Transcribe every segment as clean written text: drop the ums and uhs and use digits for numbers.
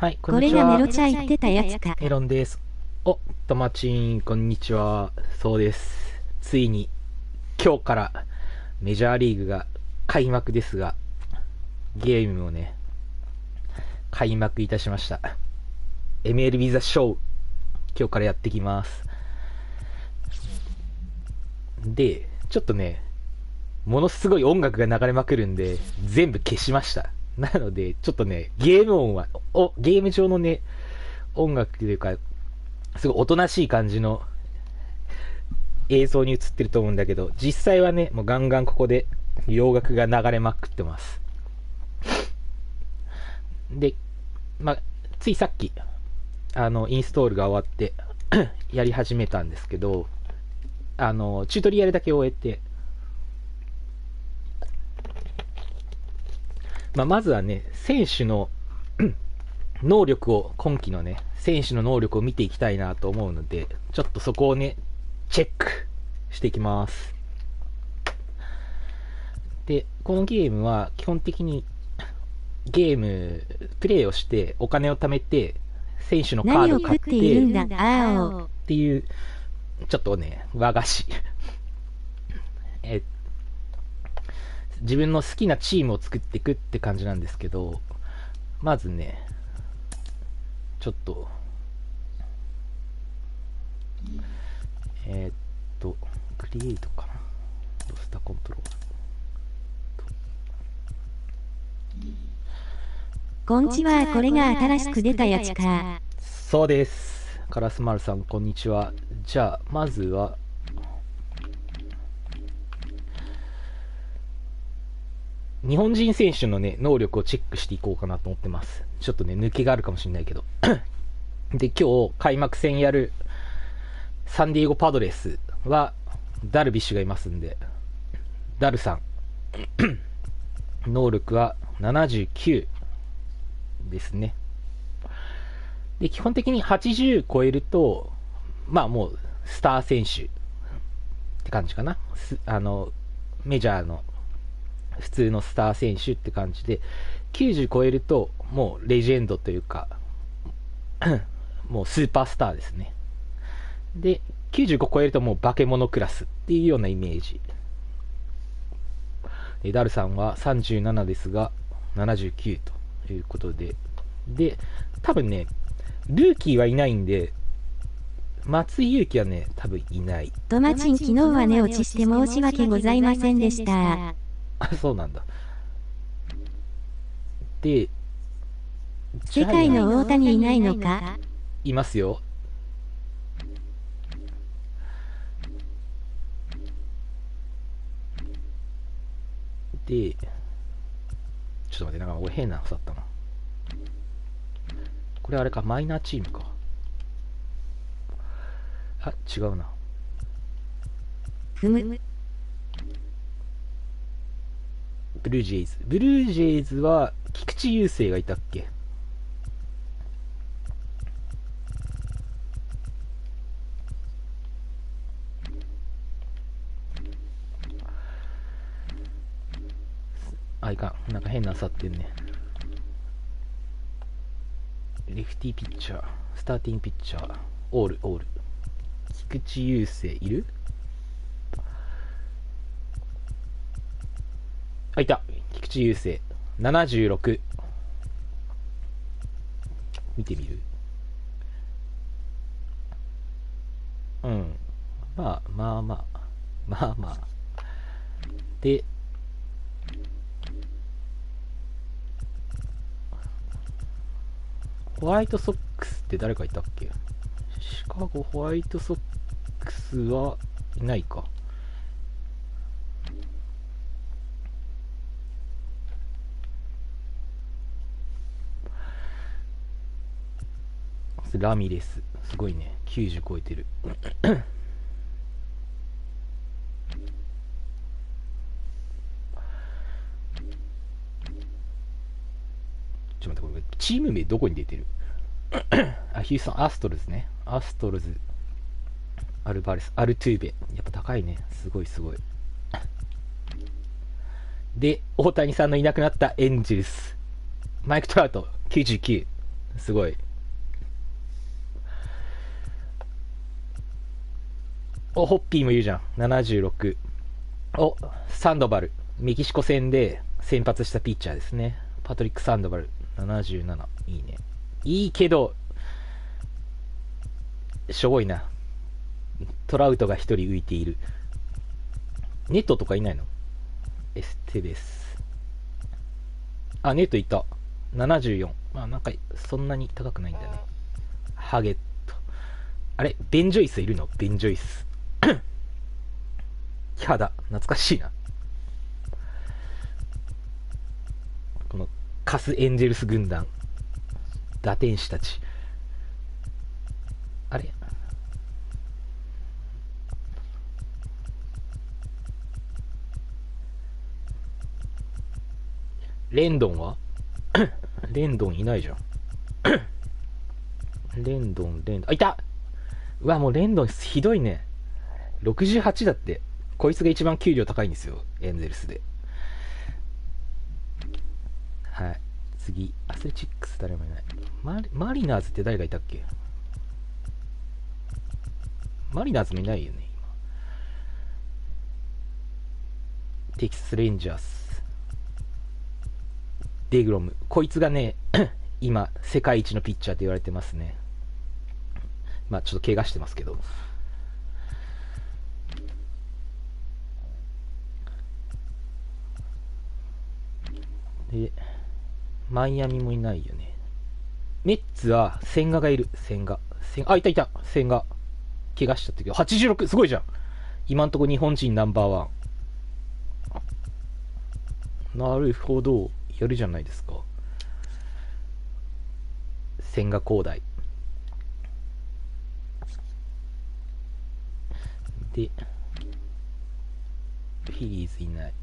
はい、こんこれにちは。がメロチャ言ってたやつか。メロンです。お、とまちん、こんにちは。そうです。ついに、今日からメジャーリーグが開幕ですが、ゲームをね、開幕いたしました。MLB ザショー、今日からやってきます。で、ちょっとね、ものすごい音楽が流れまくるんで、全部消しました。なので、ちょっとね、ゲーム音は、ゲーム上のね、音楽というか、すごいおとなしい感じの映像に映ってると思うんだけど、実際はね、もうガンガンここで洋楽が流れまくってます。で、まあ、ついさっき、インストールが終わってやり始めたんですけど、チュートリアルだけ終えて、まずはね、選手の能力を、今季のね、選手の能力を見ていきたいなと思うので、ちょっとそこをね、チェックしていきます。で、このゲームは基本的にゲーム、プレイをしてお金を貯めて、選手のカードを買ってっていう、ちょっとね、和菓子。自分の好きなチームを作っていくって感じなんですけど、まずね、ちょっと、クリエイトかな。ロスターコントロール。こんちは、これが新しく出たやつか。そうです。カラスマルさん、こんにちは。じゃあ、まずは、日本人選手のね、能力をチェックしていこうかなと思ってます。ちょっとね、抜けがあるかもしれないけど。で、今日、開幕戦やる、サンディエゴパドレスは、ダルビッシュがいますんで、ダルさん、能力は79ですね。で、基本的に80超えると、まあもう、スター選手って感じかな。メジャーの普通のスター選手って感じで、90超えるともうレジェンドというか、もうスーパースターですね。で、95超えるともう化け物クラスっていうようなイメージ。ダルさんは37ですが、79ということで。で、多分ね、ルーキーはいないんで、松井裕樹はね、多分いない。トマチン、昨日は寝落ちして申し訳ございませんでした。あ、そうなんだ。で、世界の大谷いないのか？いますよ。で、ちょっと待って、なんか俺変なのさったな。これあれか、マイナーチームか。あ、違うな。ふむ。ブルージェイズ。ブルージェイズは、菊池雄星がいたっけ？あ、いかん。なんか変なのさってんね。レフティーピッチャー、スターティングピッチャー、オール。菊池雄星いる？あ、いた。菊池雄星。76。見てみる？うん。まあ。で、ホワイトソックスって誰かいたっけ？シカゴホワイトソックスはいないか。ラミレス。すごいね。90超えてる。ちょっと待って、これチーム名どこに出てる？あ、ヒューストン、アストルズね。アストルズ、アルバレス、アルトゥーベ。やっぱ高いね。すごい。で、大谷さんのいなくなったエンジェルス。マイク・トラウト、99。すごい。お、ホッピーもいるじゃん。76。お、サンドバル。メキシコ戦で先発したピッチャーですね。パトリック・サンドバル。77。いいね。いいけど、しょぼいな。トラウトが一人浮いている。ネットとかいないの？エステベス。あ、ネットいた。74。まあなんか、そんなに高くないんだね。ハゲット。あれベン・ジョイスいるの？ベン・ジョイス。キャダ。懐かしいな。この、カス・エンジェルス軍団。打天使たち。あれレンドンはレンドンいないじゃん。レンドン、あ、いた！うわ、もうレンドンひどいね。68だって。こいつが一番給料高いんですよ。エンゼルスで。はい。次。アスレチックス誰もいない。マリナーズって誰がいたっけ？マリナーズもいないよね、今。テキサスレンジャース。デグロム。こいつがね、今、世界一のピッチャーって言われてますね。まあちょっと怪我してますけど。で、マイアミもいないよね。メッツは千賀がいる。千賀。あ、いたいた。千賀。怪我しちゃったけど。86! すごいじゃん。今んとこ日本人ナンバーワン。なるほど。やるじゃないですか。千賀滉大。で、フィリーズいない。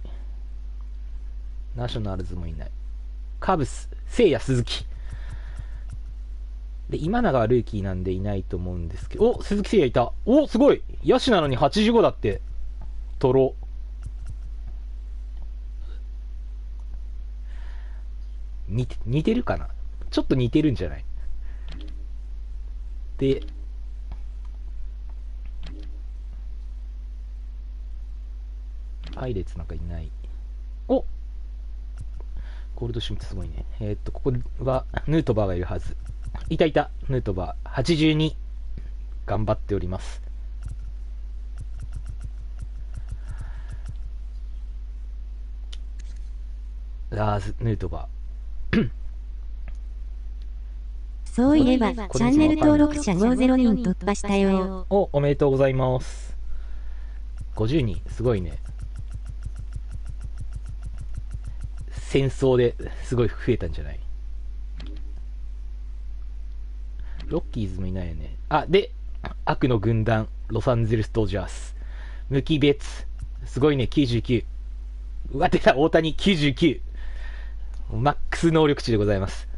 ナショナルズもいない。カブス、聖夜鈴木。で、今永はルーキーなんでいないと思うんですけど、お、鈴木誠也いた。お、すごい。野手なのに85だって。トロ。似てるかな？ちょっと似てるんじゃない？で、パイレーツなんかいない。お、ゴールドシュミットすごいね。ここはヌートバーがいるはず。いた、ヌートバー。82。頑張っております。ラーズ・ヌートバー。そういえば、チャンネル登録者50人突破したよ。おめでとうございます。50人、すごいね。戦争ですごい増えたんじゃない？ロッキーズもいないよね。あ、で、悪の軍団、ロサンゼルスドジャース。無機別。すごいね、99。うわ、出た、大谷99。マックス能力値でございます。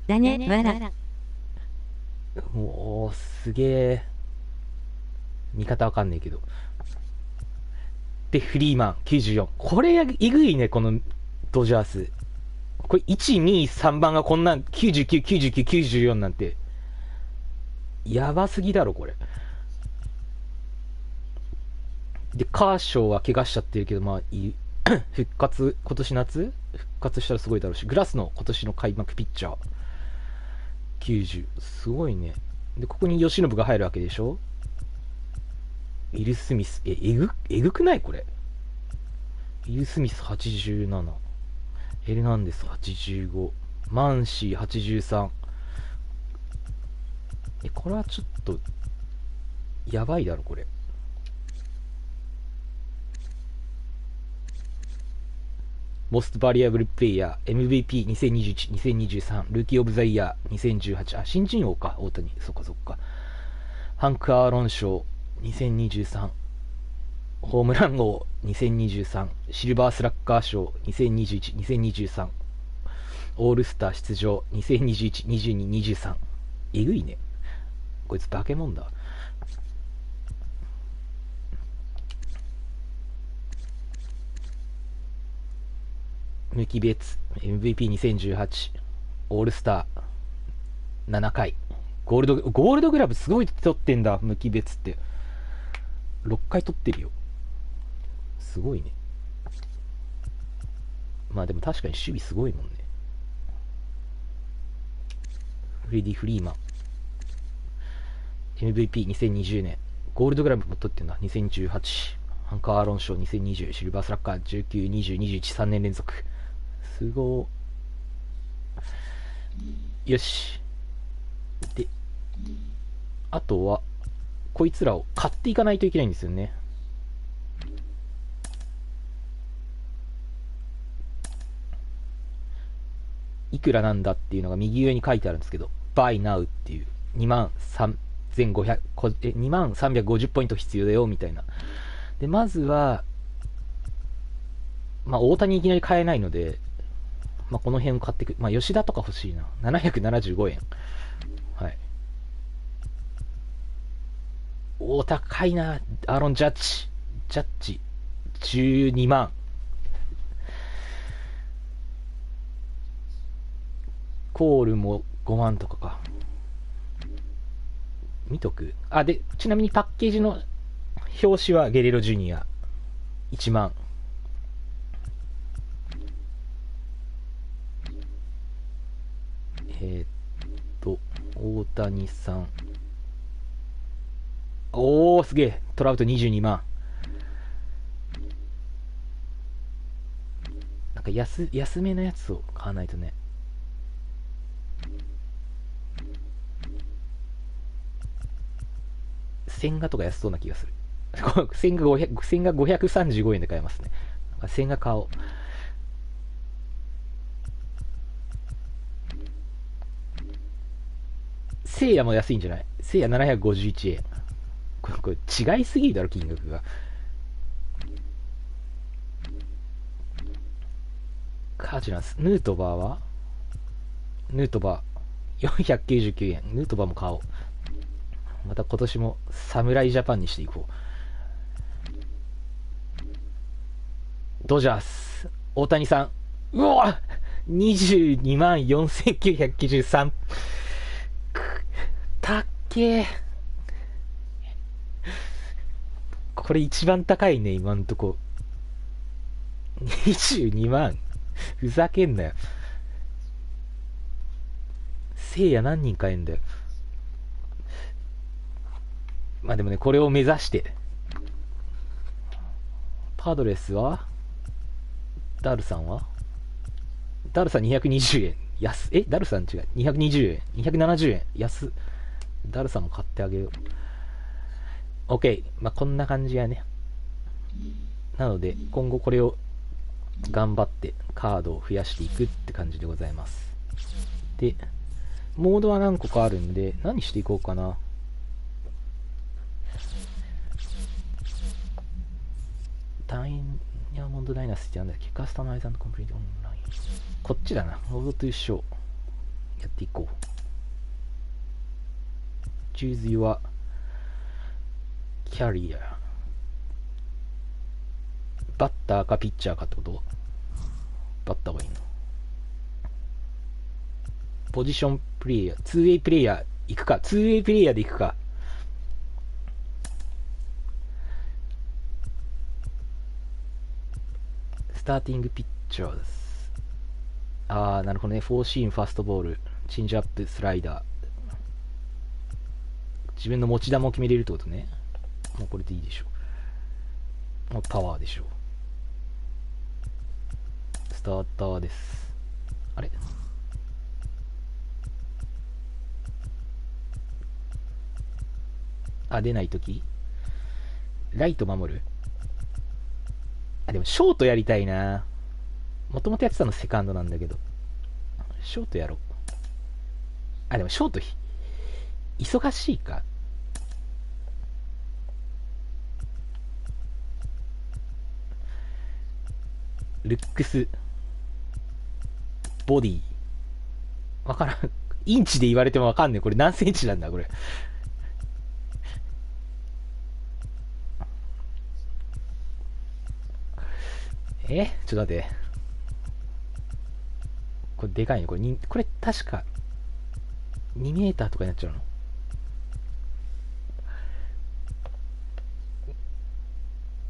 だね、わら。もう、すげえ。見方わかんないけど。で、フリーマン94。これ、えぐいね、このドジャース。これ、1、2、3番がこんなん、99、99、94なんて、やばすぎだろ、これ。で、カーショーは怪我しちゃってるけど、まあ、復活、今年夏復活したらすごいだろうし、グラスの今年の開幕ピッチャー、90。すごいね。で、ここに吉信が入るわけでしょ？ウィル・スミス。えぐくないこれ。ウィル・スミス87。エルナンデス85。マンシー83。これはちょっと、やばいだろ、これ。モストバリアブルプレイヤー、MVP2021、2023、ルーキーオブザイヤー2018、あ、新人王か、大谷。そっか。ハンク・アーロン賞2023、ホームラン王2023、シルバースラッガー賞2021、2023、オールスター出場2021、22、23。えぐいね。こいつ化け物だ。無機別 MVP2018 オールスター7回。ゴールドグラブすごい取ってんだ、無機別って。6回取ってるよ。すごいね。まあでも確かに守備すごいもんね。フレディ・フリーマン。MVP2020 年。ゴールドグラブも取ってんだ。2018。ハンカー・アーロン賞2020。シルバースラッガー19、20、21、3年連続。すごー。よし。で、あとは、こいつらを買っていかないといけないんですよね。いくらなんだっていうのが右上に書いてあるんですけど、Buy Now っていう2350ポイント必要だよみたいな。で、まずは、まあ、大谷いきなり買えないので、まあ、この辺を買ってく。まあ、吉田とか欲しいな。775円。はい。お高いな。アーロン・ジャッジ。12万。コールも5万とかか。見とく。あ、で、ちなみにパッケージの表紙はゲレロジュニア。1万。大谷さん。おー、すげえ。トラウト22万。なんか安めのやつを買わないとね。千賀とか安そうな気がする。千賀535円で買えますね。千賀買おう。聖夜も安いんじゃない？聖夜751円。これ違いすぎるだろ、金額が。カージナルス。ヌートバー499円。ヌートバーも買おう。また今年も侍ジャパンにしていこう。ドジャース。大谷さん。うわ !22 万4993。たっけー。これ一番高いね、今んとこ。22万。ふざけんなよ。聖夜何人買えんだよ。まあでもね、これを目指して。パドレスはダルさん220円。ダルさん違う。220円。270円。安。ダルさんも買ってあげよう。OK。まあこんな感じやね。なので、今後これを頑張ってカードを増やしていくって感じでございます。で、モードは何個かあるんで、何していこうかな。ダイヤモンドダイナスティなんだっけ？カスタマイズ&コンプリートオンライン。こっちだな。ロードトゥーショー。やっていこう。Choose your carrier。バッターかピッチャーかってこと？バッターがいいの。ポジションプレイヤー、2way プレイヤー行くか。2way プレイヤーで行くか。スターティングピッチャーです。なるほどね。フォーシーム、ファストボール、チェンジアップ、スライダー。自分の持ち球を決めれるってことね。もうこれでいいでしょう。もうパワーでしょう。スターターです。あれ？出ないとき？ライト守る？でもショートやりたいな。もともとやってたのセカンドなんだけど。ショートやろう。でもショート忙しいか。ルックス、ボディ。わからん。インチで言われてもわかんねえ。これ何センチなんだ、これ。ちょっと待って。これでかいね。これ確か2メーターとかになっちゃうの。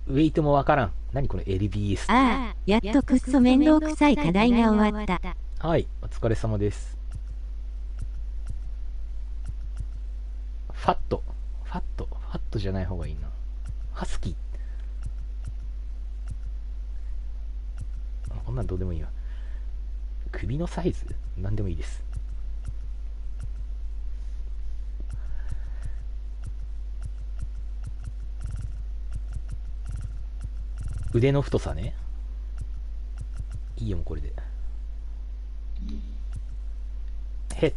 ウェイトもわからん。何これ LBS。ああ、やっとくっそ面倒くさい課題が終わった。はい、お疲れ様です。ファットじゃない方がいいな。ハスキー。こんなんどうでもいいわ。首のサイズなんでもいいです。腕の太さね。いいよ、もうこれで。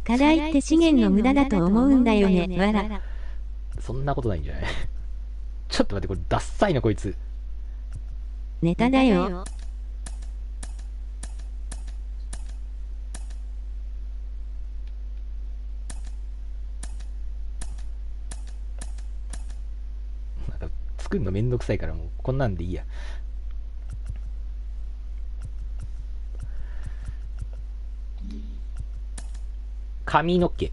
課題って資源の無駄だと思うんだよね。わら。そんなことないんじゃない？ちょっと待って、これダッサいなこいつ。ネタだよ。なんか作るのめんどくさいからもうこんなんでいいや。髪の毛。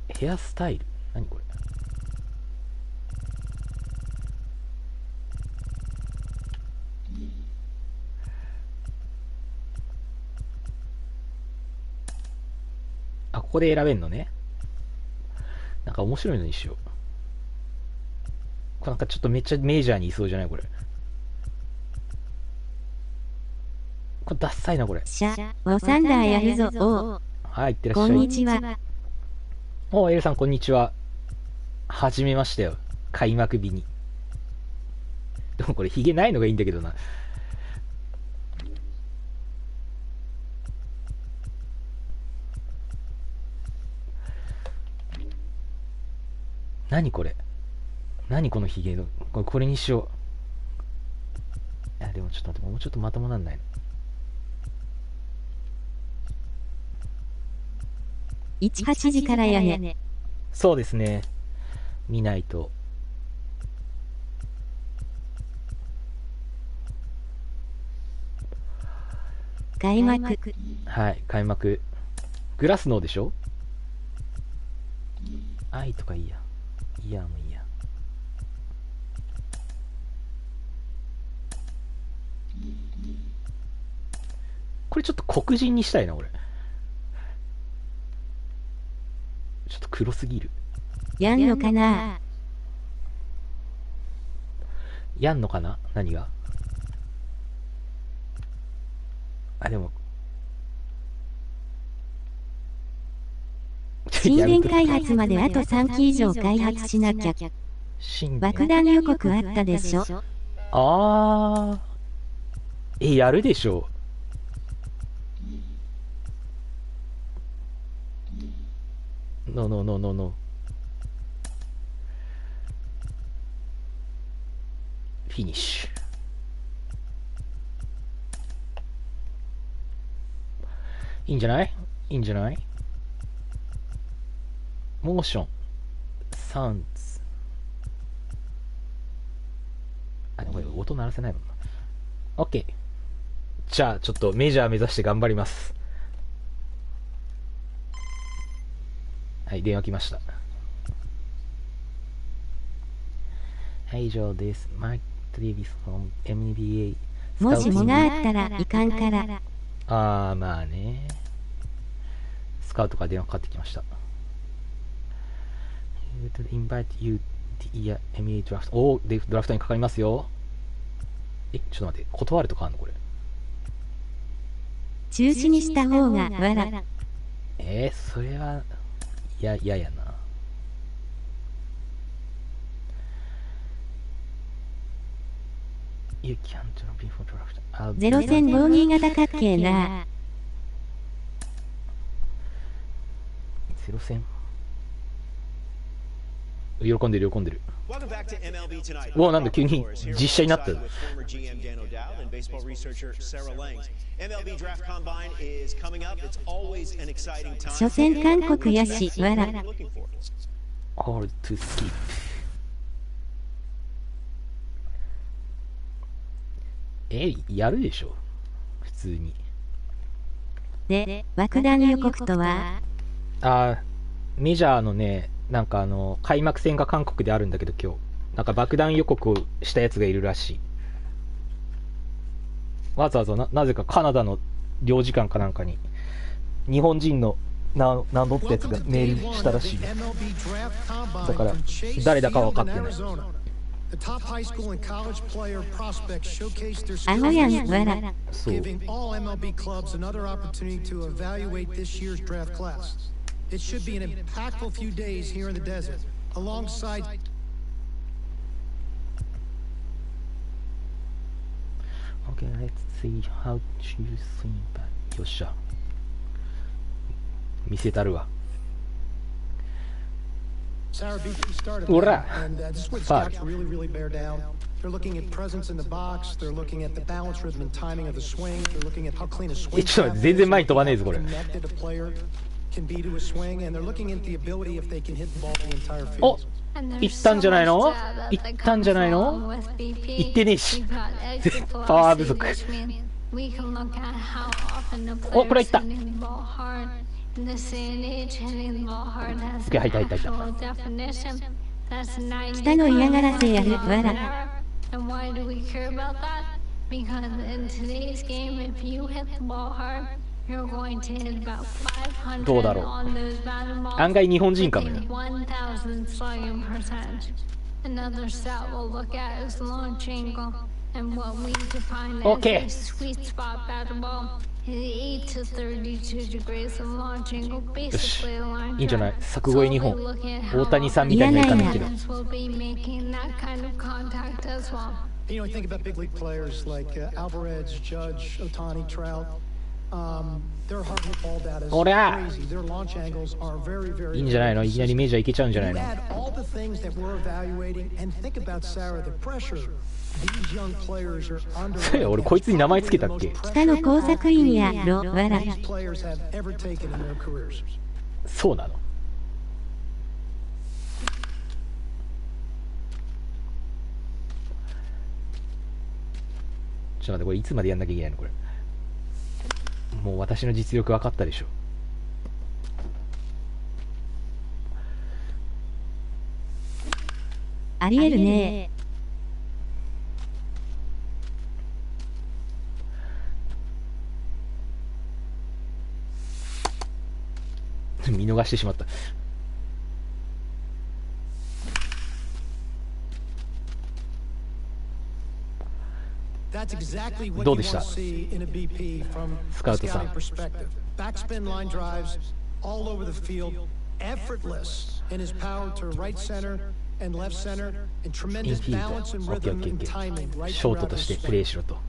ヘアスタイル。何これ。あ、ここで選べんのね。なんか面白いのにしよう。これなんかちょっとめっちゃメジャーにいそうじゃないこれ。これダッサいなこれ。おサンダーやるぞ。おはい、いってらっしゃい。こんにちは。お、エルさんこんにちは。はじめましたよ。開幕日に。でもこれヒゲないのがいいんだけどな。何これ。何このヒゲの。これにしよう。いやでもちょっと待って、もうちょっとまともなんないの。18時からやね。そうですね。見ないと。開幕。はい、開幕。グラスノーでしょ？愛とかいいや。いやもういいや。これちょっと黒人にしたいな、俺。ちょっと黒すぎる。やんのかな？やんのかな？何が？あ、でも。神殿開発まであと3期以上開発しなきゃ。爆弾予告あったでしょ？あー。やるでしょ。ノー。フィニッシュ。いいんじゃない？いいんじゃない？モーション。サウンズ。あ、でもこれ音鳴らせないもんな。OK。じゃあ、ちょっとメジャー目指して頑張ります。はい、電話来ました。はい、以上です。マイク・トリビスフォン MLB もしもがあったらいかんから。あー、まあね。スカウトから電話かかってきました。invite you to MLB ドラフト。おー、で、ドラフトにかかりますよ。ちょっと待って、断るとかあるのこれ。中止にした方がわら。それは、嫌やな。You can't be for draft. ゼロ戦防御型かっけーな。ゼロ戦。喜んでる。なんだ急に実写になった。初戦韓国やしわら。All to skip。やるでしょ普通に。で、爆弾予告とは？メジャーのね、なんか開幕戦が韓国であるんだけど今日、なんか爆弾予告をしたやつがいるらしい。わざわざ なぜかカナダの領事館かなんかに日本人の名乗ったやつがメールしたらしい。だから誰だか分かってない。あごやんわら。そう。It should be an impactful few days here in the desert, alongside. Okay, let's see how you think that. よっしゃ。見せたるわ。ほら。They're looking at presence in the box. They're looking at the balance, rhythm, and timing of the swing. They're looking at how clean a swing. ちょっと全然前に飛ばねえぞこれ。Can be to a swing, and they're looking at the ability if they can hit the ball the entire field. お、行ったんじゃないの？行ったんじゃないの？行ってねえし。パワー不足。お、これ行った。OK、入った入った入った。下の嫌がらせやるわら。どうだろう。案外日本人かもよ。OK。よし、いいんじゃない。作越え2本。大谷さんみたいにはいかないけど。You know, think about big league players like Alvarez, Judge, Ohtani, Trout. Their hard hit ball data is crazy. Their launch angles are very, very. いいんじゃないの。いきなりメジャーいけちゃうんじゃないの。 Add all the things that we're evaluating and think about Sarah, the pressure these young players are under. 俺こいつに名前つけたっけ。下の工作員やろわら。These players have ever taken in their careers. そうなの。ちょっと待って、これいつまでやんなきゃいけないのこれ。もう私の実力分かったでしょ。ありえるね。見逃してしまった。どうでした？スカウトさん。Backspin line drives all over the field, effortless in his power to right center and left center, and tremendous balance and rhythm and timing. ショートとしてプレーしろと。ちょっ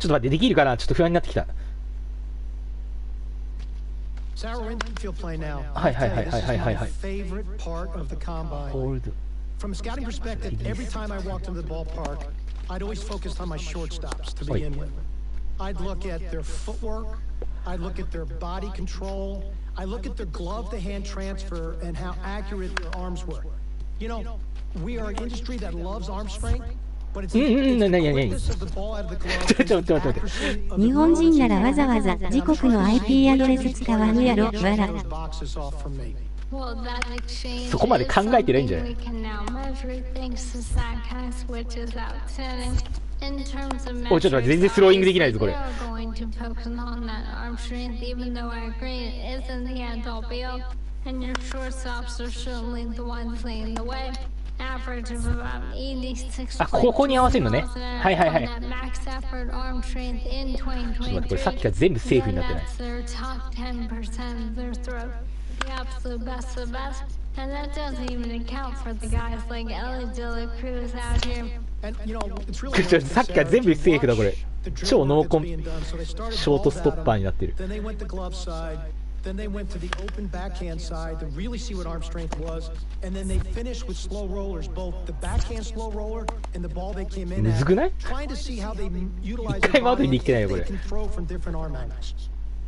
と待って、できるかな？ちょっと不安になってきた。はいはいはいはいはいはい。From a scouting perspective, every time I walked into the ballpark, I'd always focus on my shortstops to begin with. I'd look at their footwork, I'd look at their body control, I look at their glove-to-hand transfer and how accurate their arms were. You know, we are an industry that loves arm strength, but it's the quickness of the ball out of the glove. 日本人ならわざわざ自国の IP アドレス使わぬやろわら。そこまで考えてないんじゃない？おいちょっと待って、全然スローイングできないぞこれ。あ、ここに合わせるのね。はいはいはい。ちょっと待って、これさっきから全部セーフになってない。The absolute best of the best, and that doesn't even account for the guys like Ellie De La Cruz out here. さっきから全部セーフだこれ。超濃厚ショートストッパーになってる。Then they went to the open backhand side to really see what arm strength was, and then they finished with slow rollers, both the backhand slow roller and the ball they came in at, trying to see how they utilize the body and they can throw from different arm angles.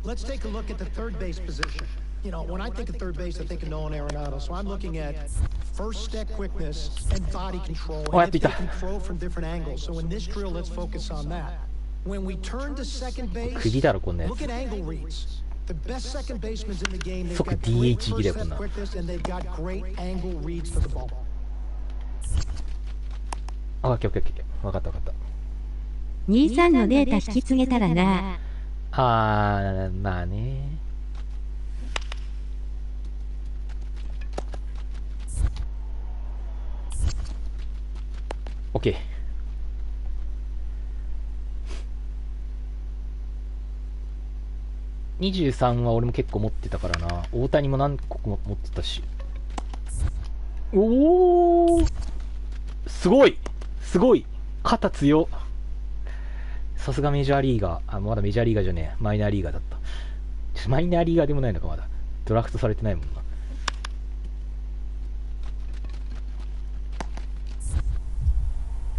Let's take a look at the third base position. You know, when I think of third base, I think of Nolan Arenado. So I'm looking at first step quickness and body control. Oh, And they they can throw from different angles. So in this drill, let's focus on that. When we turn to second base, 釘だろこんなや look つ。 at angle reads. The best second basemen in the game, they've そっか got great DH 切 first れこん step な。 quickness and they've got great angle reads for the ball. あ、オッケーオッケーオッケー。わかったわかった。23のデータ引き継げたらな。あー、まあね。オッケー。23は俺も結構持ってたからな。大谷も何個も持ってたし。おー、すごいすごい、肩強っ。さすがメジャーリーガー。あ、まだメジャーリーガーじゃねえ。マイナーリーガーだった。マイナーリーガーでもないのか、まだ。ドラフトされてないもんな。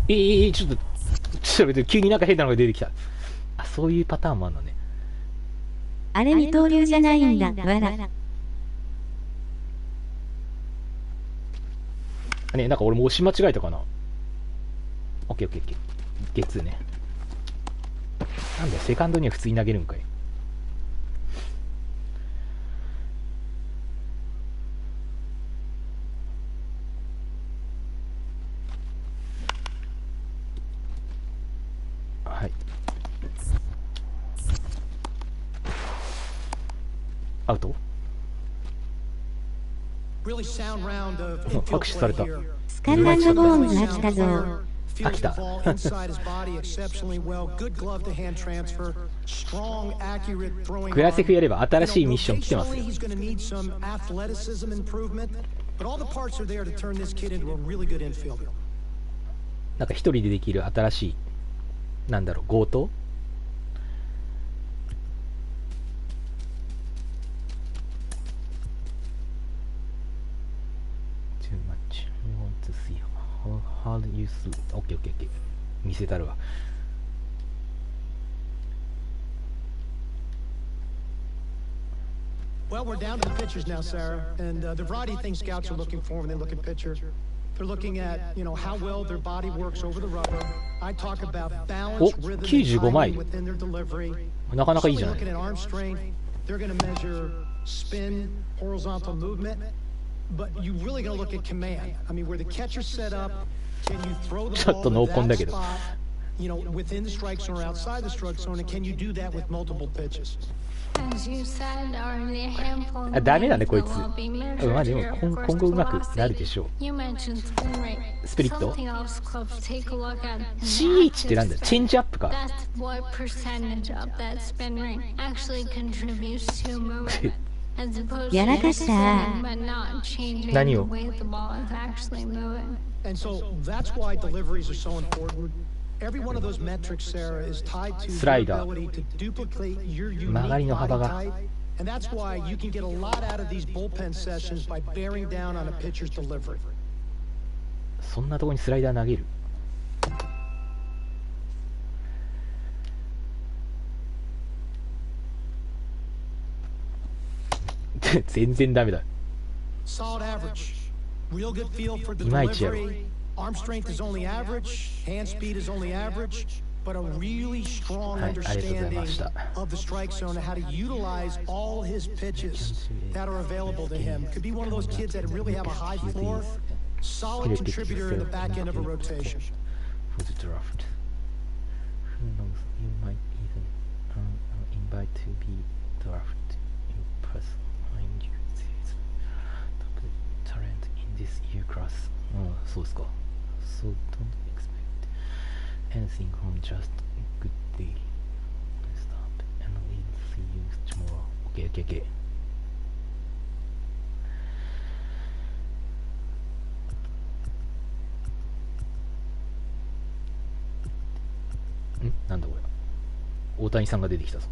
ちょっと待って、急になんか変なのが出てきた。あ、そういうパターンもあるのね。あれ二刀流じゃないんだ、わら。ね、なんか俺も押し間違えたかな。オッケーオッケーオッケー。ゲッツーね。なんだよ、セカンドには普通に投げるんかい。はい。アウト？ Really sound round of 拍 infield 手され play た。 here. スカルランドボーンズ飽きたぞ。 Feels the ball inside his body exceptionally well. Good glove to hand transfer. Strong, accurate throwing. グラセフやれば新しいミッション来てますよ。 He's going to need some athleticism improvement, but all the parts are there to turn this kid into a really good infielder. なんか一人でできる新しい、なんだろう、強盗？How do you see? オッケーオッケーオッケー。見せたるわ。Well, we're down to the pitchers now, Sarah, and the variety of things scouts are looking for when they look at pitchers. They're looking at, how well their body works over the rubber. I talk about balance, rhythm, and timing within their delivery. なかなかいいじゃない。 Looking at arm strength, they're going to measure spin, horizontal movement, but you really going to look at command. I mean, where the catcher's set up, can you throw the ちょっと ball 濃 to 厚だ that けど。 spot, within the strike zone or outside the strike zone, and can you do that with multiple pitches? As you said, already a handful of あ、ダメだね、こいつ。 will be measured まあでも here. 今 Of course, 後うまく velocity. なるでしょ You mentioned spin rate. う。スピリット？ Something else clubs take a look at. CH ってなんだよ。チェンジアップか。 That's what percentage of that spin rate actually contributes to movement. As opposed to やらかした。 spinning but not changing 何 the を？ way the ball is actually moving. And so that's why deliveries are so important. Every one of those metrics, Sarah, is tied to your ability to duplicate your unique 曲がりの幅 body が。 type. And that's why you can get a lot out of these bullpen sessions by bearing down on a pitcher's delivery. そんなとこにスライダー投げる？全然ダメだ。 Solid average. Real good feel for the いまいちやろ。 delivery. Arm strength is only average. Hand speed is only average. But a really strong はい、ありがとうござい understanding ました。 of the strike zone and how to utilize all his pitches that are available to him. Could be one of those kids that really have a high floor, solid contributor in the back end of a rotation. For the draft. Who knows, you might even invite to be drafted. You person find you this top talent in this year class. そうですか。So don't expect anything from just good day. Stop and we'll see you tomorrow. Okay, okay, okay. なんだこれ。大谷さんが出てきたぞ。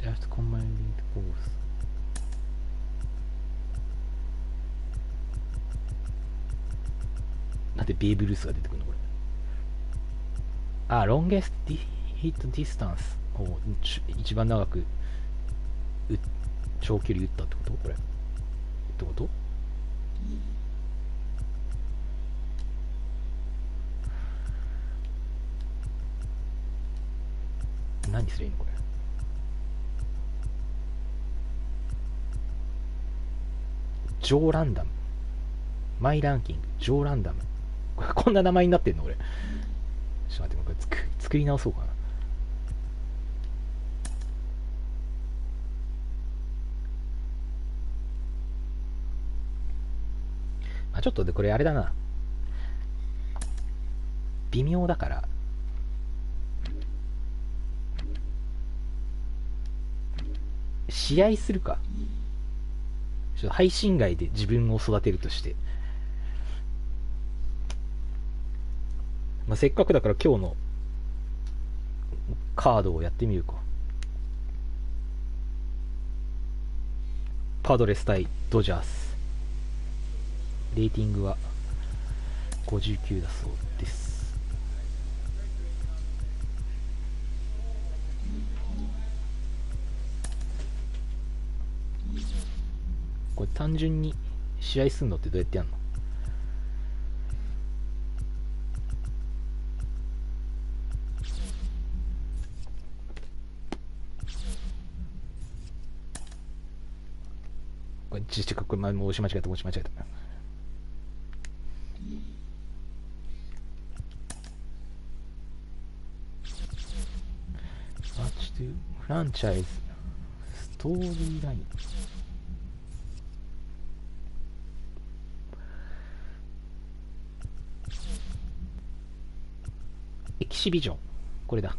Just combine with both. なんでベーブ・ルースが出てくるのこれ。あ、ロンゲストヒットディスタンス。一番長く長距離打ったってこと？これってこと？何すればいいのこれ。ジョーランダム、マイランキング、ジョーランダム、こんな名前になってんの俺。ちょっと待って、これ作り直そうかな。ちょっとでこれあれだな、微妙だから試合するか。ちょっと配信外で自分を育てるとして、せっかくだから今日のカードをやってみるか。パドレス対ドジャース、レーティングは59だそうです。これ単純に試合すんのってどうやってやんの？これこれもう押し間違えた。Match to franchise ストーリーライン。エキシビジョン、これだ。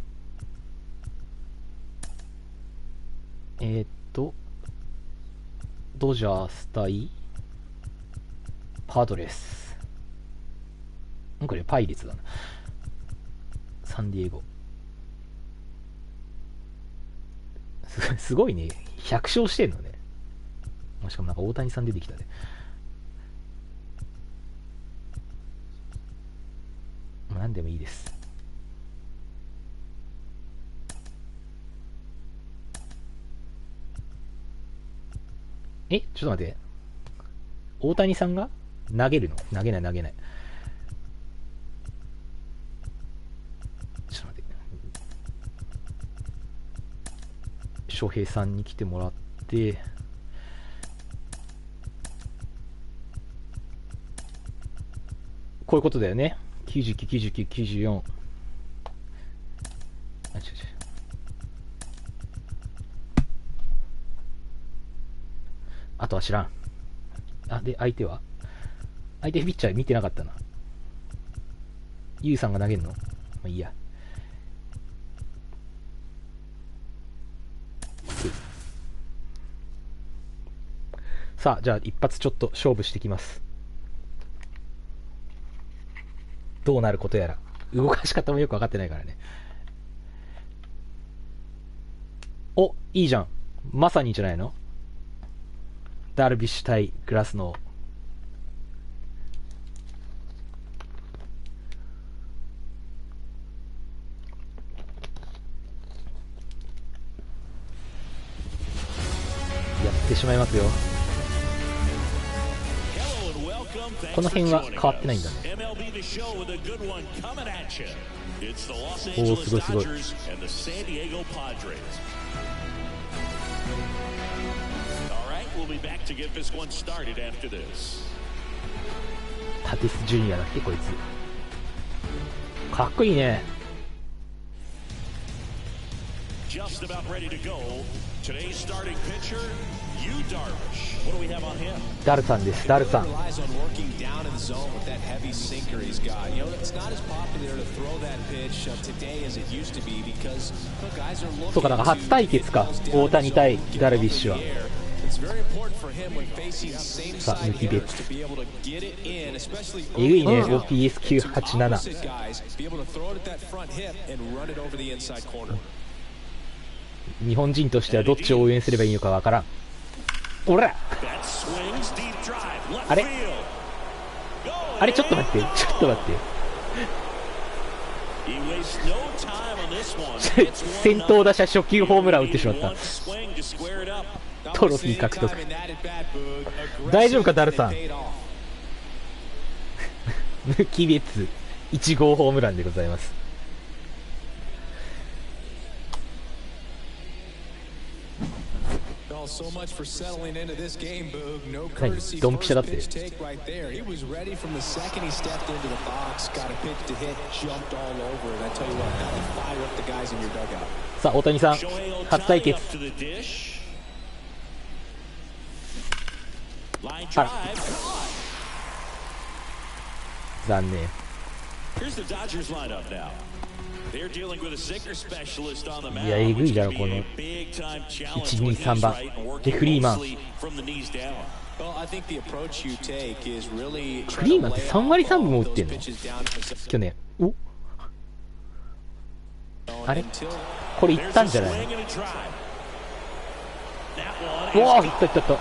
ドジャース対パドレス。これパイレーツだな。サンディエゴ。すごいね。100勝してんのね。しかもなんか大谷さん出てきたね。何でもいいです。ちょっと待って。大谷さんが投げるの？投げない。ちょっと待って。翔平さんに来てもらって、こういうことだよね。99、99、94。あとは知らん。で、相手ピッチャー見てなかったな。ユウさんが投げるの？いいや。さあ、じゃあ一発ちょっと勝負してきます。どうなることやら。動かし方もよく分かってないからね。いいじゃん。まさにじゃないの？ダルビッシュ対グラスノー。やってしまいますよ。この辺は変わってないんだね。すごいすごい。タティスジュニアだっけこいつ。かっこいいね。ダルさんです。ダルさん。そうか、なんか初対決か、大谷対ダルビッシュは。さあ、抜き別。えぐいね、OPS987。日本人としてはどっちを応援すればいいのかわからん。おらあれちょっと待って。先頭打者初球ホームラン打ってしまった。トロフィー獲得。大丈夫かダルさん。無機別1号ホームランでございます。ドンピシャだって。さあ大谷さん初対決。あら残念。いやえぐいだろこの123番でフリーマン。フリーマンって3割3分も打ってんの去年。おあれこれいったんじゃないの。うわーいったいったいった。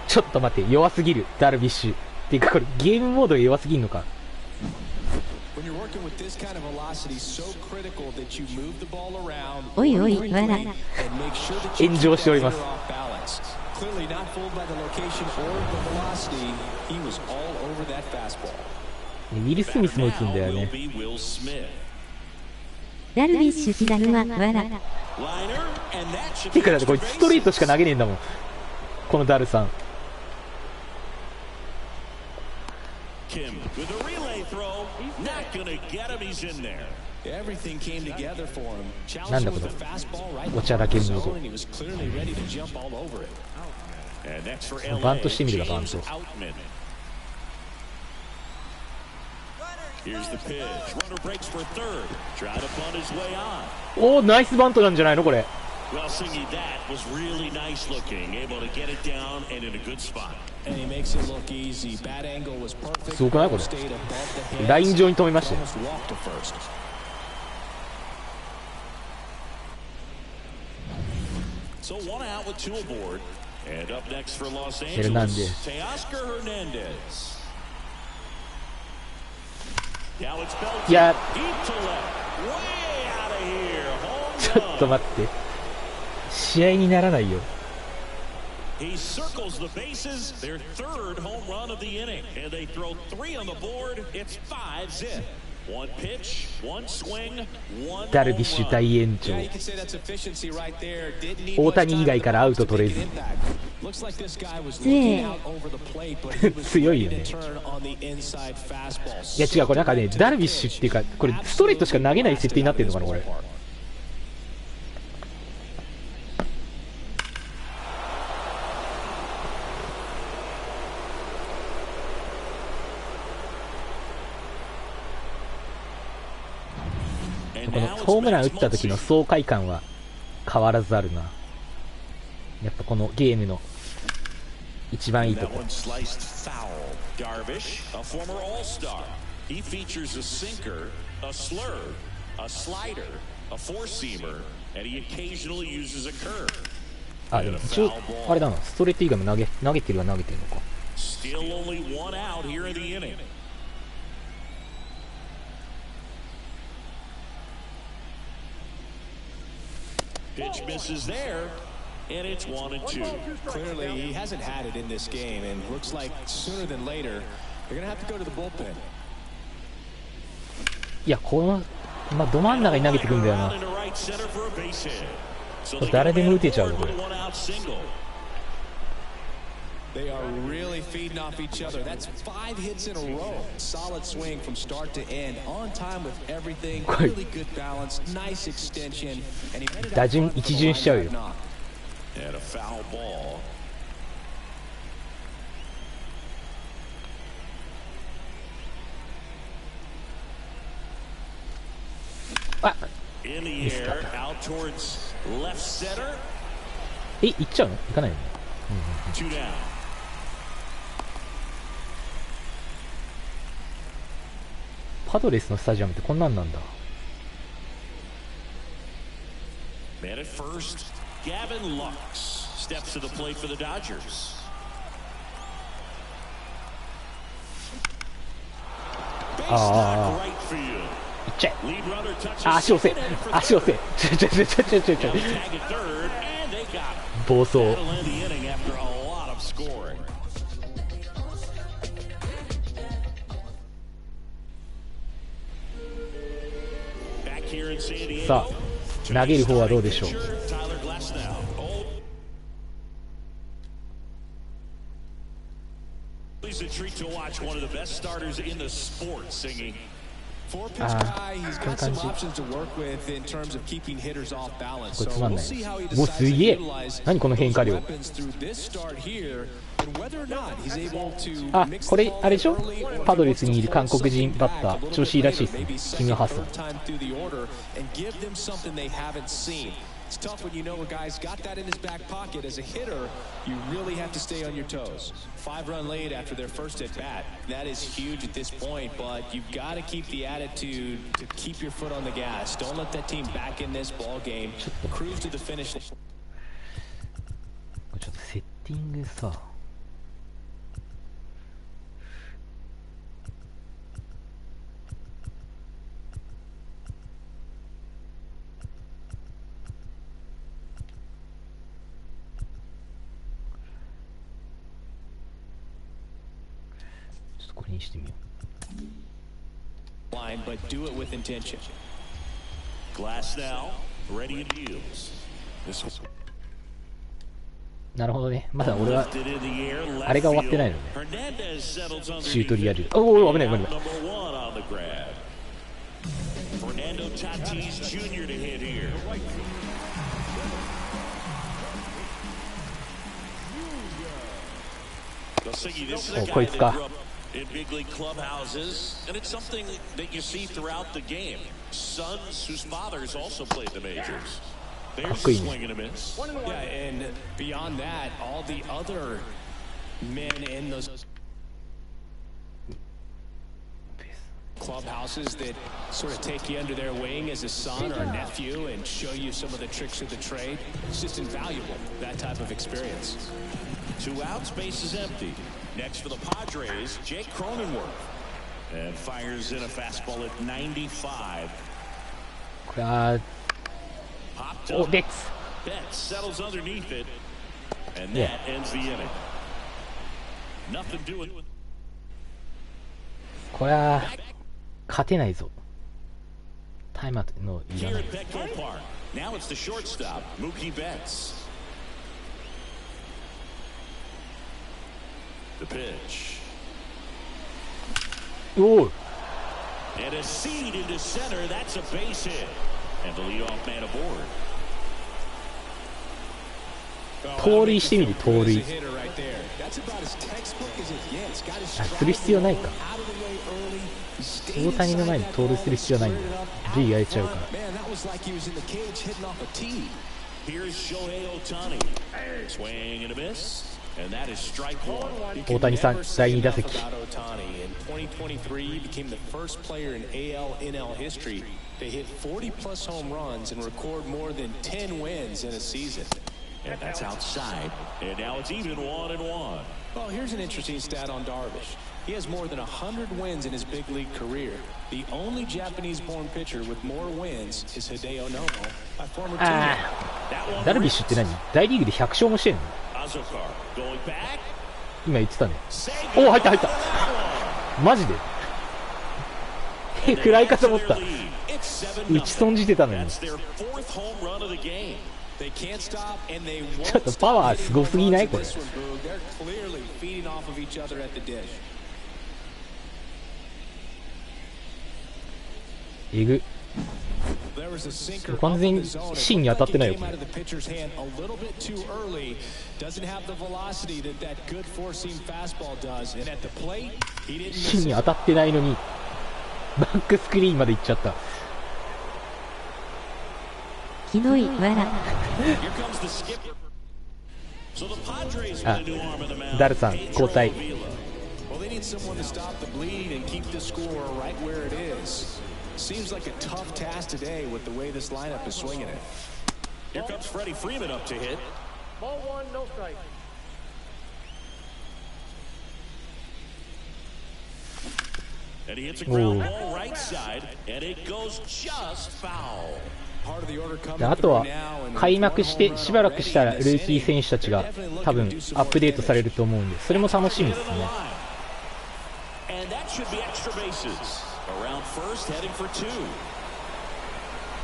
ちょっと待って弱すぎるダルビッシュっていうかこれゲームモードが弱すぎんのか。おいおいわら炎上しております。ウィル・スミスも打つんだよね。ダルビッシュ左はわら。てかだってこれストレートしか投げねえんだもんこのダルさん。なんだこのおちゃらけモード。バントしてみるかバント。おおナイスバントなんじゃないのこれ。すごくないこれ。ライン上に止めましたよ。ヘルナンデス。いやちょっと待って試合にならないよ。ダルビッシュ大炎上。大谷以外からアウト取れず強いよね。いや違うこれなんかねダルビッシュっていうかこれストレートしか投げない設定になってるのかなこれ。このホームラン打った時の爽快感は変わらずあるな。やっぱこのゲームの一番いいところ。あでも一応あれだなストレート以外も投げてるは投げてるのか。Pitch misses there, and it's 1-2. Clearly, he hasn't had it in this game, and looks like sooner than later, they're going to have to go to the bullpen. いや、この、ど真ん中に投げてくるんだよな。誰でも打てちゃうこれ。They are really feeding off each other. That's 5 hits in a row. Solid swing from start to end. On time with everything. Really good balance. Nice extension. And he made it. 打順一巡しちゃうよ。And a foul ball. あ、 In the air, out towards left center. 行っちゃうの？行かないよね。Two down. パドレスのスタジアムってこんなんなんだ。Man at first, Gavin Lux steps to the plate for the Dodgers. ああ、いっちゃえ。足押せ、足押せ。ちょ。暴走。さあ、投げる方はどうでしょう。ああ、こういう感じ。これつまんない。お、すげえ。何この変化量。あ、これあれでしょ、パドレスにいる韓国人バッター調子いいらしいですね。キム・ハソン。It's tough when you know a guy's got that in his back pocket. As a hitter, you really have to stay on your toes. 5-run lead after their first at bat. That is huge at this point, but you've got to keep the attitude to keep your foot on the gas. Don't let that team back in this ball game. Cruise to the finish. ちょっとセッティングさ。これにしてみよう。Line, but do it with intention. Glass now, ready and deals. なるほどね。まだ俺はあれが終わってないのね。シュートリアル。おお、危ない危ない。お、こいつか。In big league clubhouses, and it's something that you see throughout the game. Sons whose fathers also played the majors. There's a swing and a miss. Yeah, and beyond that, all the other men in those clubhouses that sort of take you under their wing as a son or a nephew and show you some of the tricks of the trade. It's just invaluable, that type of experience. 2 outs, base is empty. Next for the Padres, Jake Cronenworth. And fires in a fastball at 95. これはお、ベッツ。Betts settles underneath it. And that ends the inning. Nothing doing. これは勝てないぞ。タイムアウトのいらない。 Now it's the shortstop, Mookie Betts. The pitch. Oh. And a seed into center. That's a base hit. And the leadoff man aboard. 盗塁してみる、盗塁。あ、する必要ないか。大谷の前に盗塁する必要ないんだよ。塁空いちゃうから。Here's Shohei Ohtani. Swing and a miss. And that is strike one. 大谷さん、第2打席。In 2023, he became the first player in AL NL history to hit 40-plus home runs and record more than 10 wins in a season. And that's outside. And now it's even 1-1. Well, here's an interesting stat on Darvish. He has more than 100 wins in his big league career. The only Japanese-born pitcher with more wins is Hideo Nomo, a former teammate. ダルビッシュって何？大リーグで100勝もしてんの？今言ってたね。おお、入った入った。マジで？フライかと思った。打ち損じてたのに。ちょっとパワーすごすぎない？これ。えぐ。完全に芯に当たってないよ。芯に当たってないのにバックスクリーンまで行っちゃった。ひどいわら。あ、ダルさん交代。Seems like a tough task today with the way this lineup is swinging it. Here comes Freddie Freeman up to hit. Ball one, no strike. And he hits a ground ball right side, and it goes just foul. あとは開幕してしばらくしたらルーキー選手たちが多分アップデートされると思うんで、それも楽しみですね。And that should be extra bases. Around first, heading for two.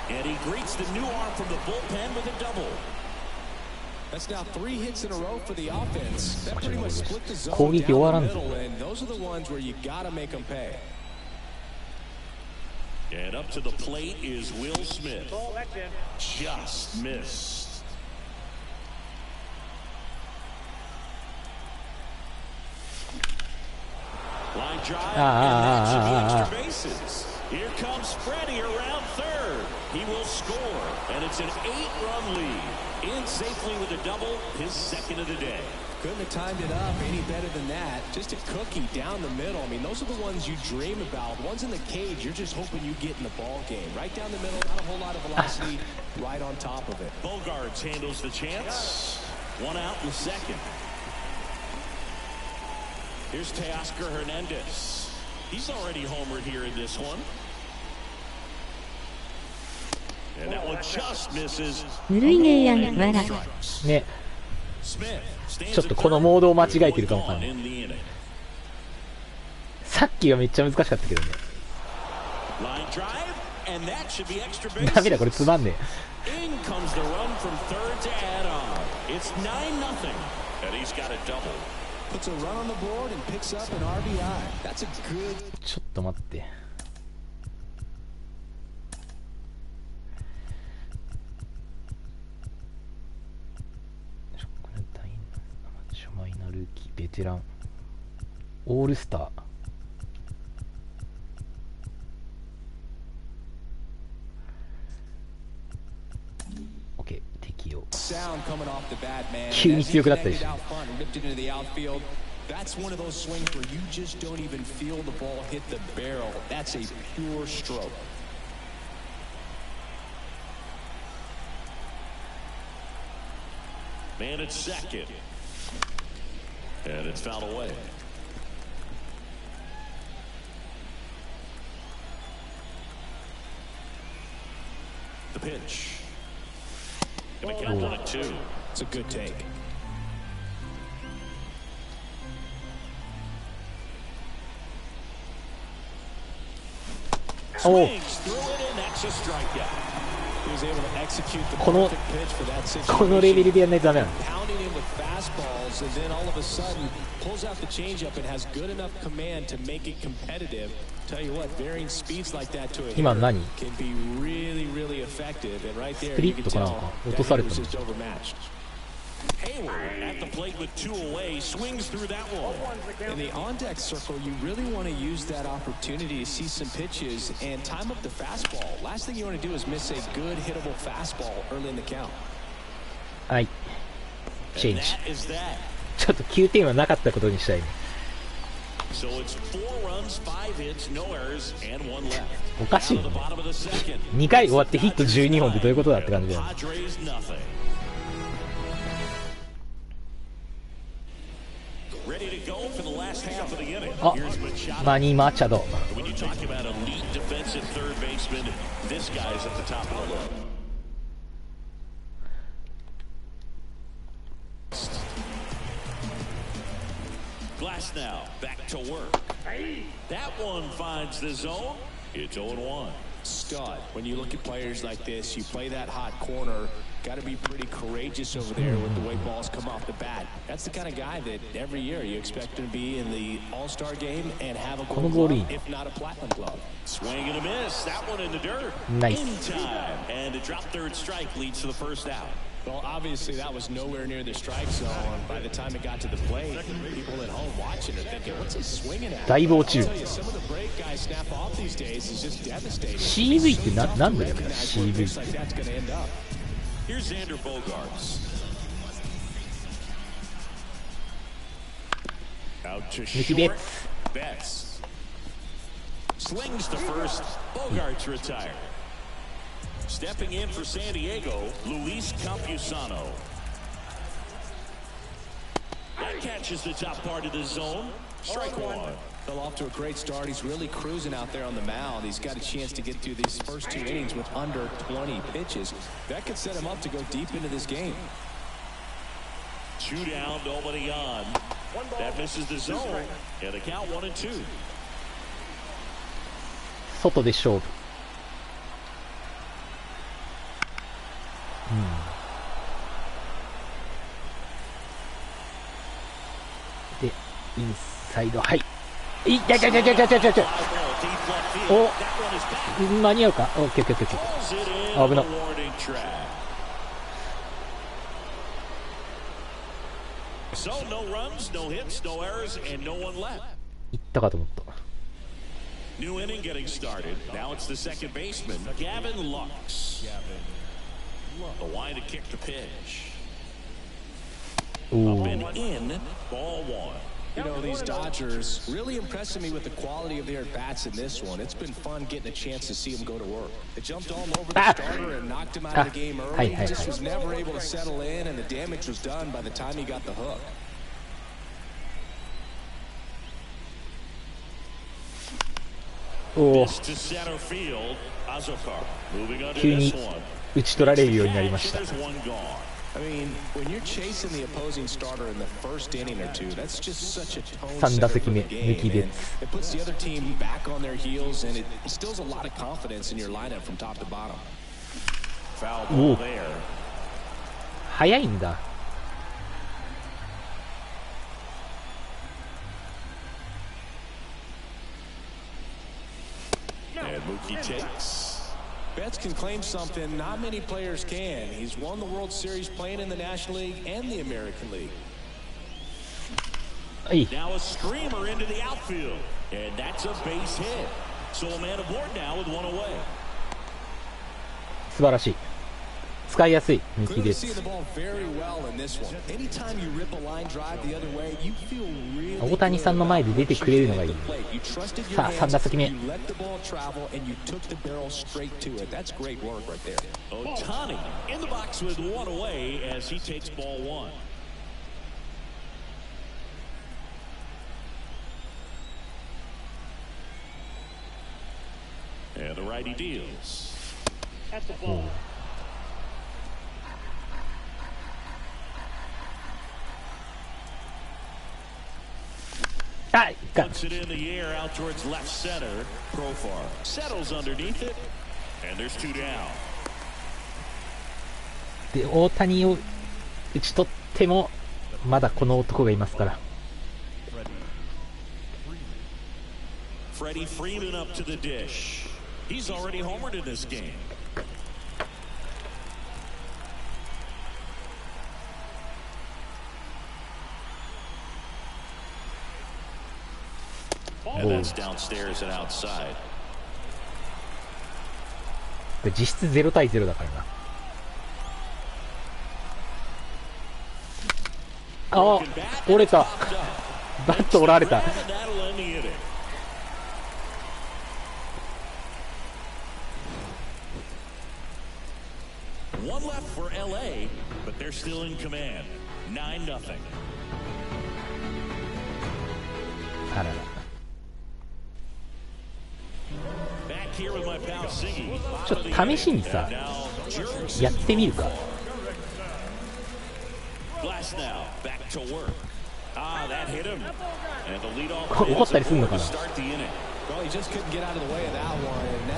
And he greets the new arm from the bullpen with a double. That's now 3 hits in a row for the offense. That pretty much split the zone 攻撃終わら down ん the ぞ。 middle, and those are the ones where you gotta make them pay. And up to the plate is Will Smith. Just missed. Line drive, and that should be extra bases. Here comes Freddie around third. He will score, and it's an 8-run lead. In safely with a double, his second of the day. Couldn't have timed it up any better than that. Just a cookie down the middle. I mean, those are the ones you dream about. Ones in the cage, you're just hoping you get in the ball game. Right down the middle, not a whole lot of velocity, right on top of it. Bogarts handles the chance. One out in the second. Here's Teoscar Hernandez. He's already homered here in this one. And that one just misses. ぬるいねやん、わら。ね。ちょっとこのモードを間違えてるかもわかんない。さっきがめっちゃ難しかったけどね。ダメだ、これつまんねえ。ちょっと待って。マイナールーキーベテランオールスターOK 適用急に強くなったりして。That's one of those swings where you just don't even feel the ball hit the barrel. That's a pure stroke. Man at second. And it's fouled away. The pitch. Gonna count 1-2. It's a good take. Swings through it, and that's a strikeout. このレベルでやんないとダメなの。今何？スプリットかなんか落とされたの。Hayward at the plate with 2 away, swings through that one. In the on-deck circle, you really want to use that opportunity to see some pitches and time up the fastball. Last thing you want to do is miss a good hittable fastball early in the count. はい。チェンジ。ちょっと9点はなかったことにしたいね。So it's 4 runs, 5 hits, no errors, and 1 left. おかしいね。2回終わってヒット12本ってどういうことだって感じだよね。あ、マニー・マチャド。Glass now, back to work. That one finds the zone. It's 0-1. Stud. When you look at players like this, you play that hot corner. Got to be pretty courageous over there with the way balls come off the bat. That's the kind of guy that every year you expect him to be in the All-Star game and have a gold glove, if not a platinum glove. Swing and a miss. That one in the dirt. Nice. In time. And a drop third strike leads to the first out. Well, obviously that was nowhere near the strike zone. By the time it got to the plate, people at home watching are thinking, "What's he swinging at?" だいぶ落ちる。 Some of the break guys snap off these days is just devastating. CV ってなんだよね。CV。Here's Xander Bogarts. Out to short. Betts. Slings to first. Bogarts retired. Stepping in for San Diego, Luis Campusano. That catches the top part of the zone. Strike one. Fell off to a great start. He's really cruising out there on the mound. He's got a chance to get through these first 2 innings with under 20 pitches. That could set him up to go deep into this game. 2 down, nobody on. That misses the zone. And the count 1-2. 外で勝負。で、インサイド、はい。いやいやいやいやいやいやいやいや。お、間に合うか。オッケーオッケーオッケー。危な。いったかと思った。New inning getting started. Now it's the second baseman, Gavin Lux. The line to kick the pitch. Up and in, ball 1. You know, these Dodgers really impressing me with the quality of their at-bats in this one. It's been fun getting a chance to see them go to work. They jumped all over the starter and knocked him out of the game early. He just was never able to settle in, and the damage was done by the time he got the hook. Oh. 急に打ち取られるようになりました。I mean, when you're chasing the opposing starter in the first inning or two, that's just such a tone 3打 setter 席 for 目 the 抜 game. きで And it puts the other team back on their heels, and it instills a lot of confidence in your lineup from top to bottom. Foul ball there. 早いんだ。And Mookie takes. Betts can claim something not many players can. He's won the World Series playing in the National League and the American League. Now a streamer into the outfield, and that's a base hit. So a man aboard now with 1 away. 素晴らしい。使いやすい抜きです。大谷さんの前で出てくれるのがいい。さあ3打席目。Ohtani in the box with 1 away as he takes ball 1. And the righty deals. That's the ball. Puts it in the air out towards left center. Profar settles underneath it, and there's 2 down. で大谷を打ち取ってもまだこの男がいますから。Freddie Freeman up to the dish. He's already homered in this game. And that's downstairs and outside. 実質0対0だからな。あ、折れた。バット折られた。One left for LA, but they're still in command. 9-0. あらら。ちょっと試しにさ、やってみるか。怒ったりするのかな。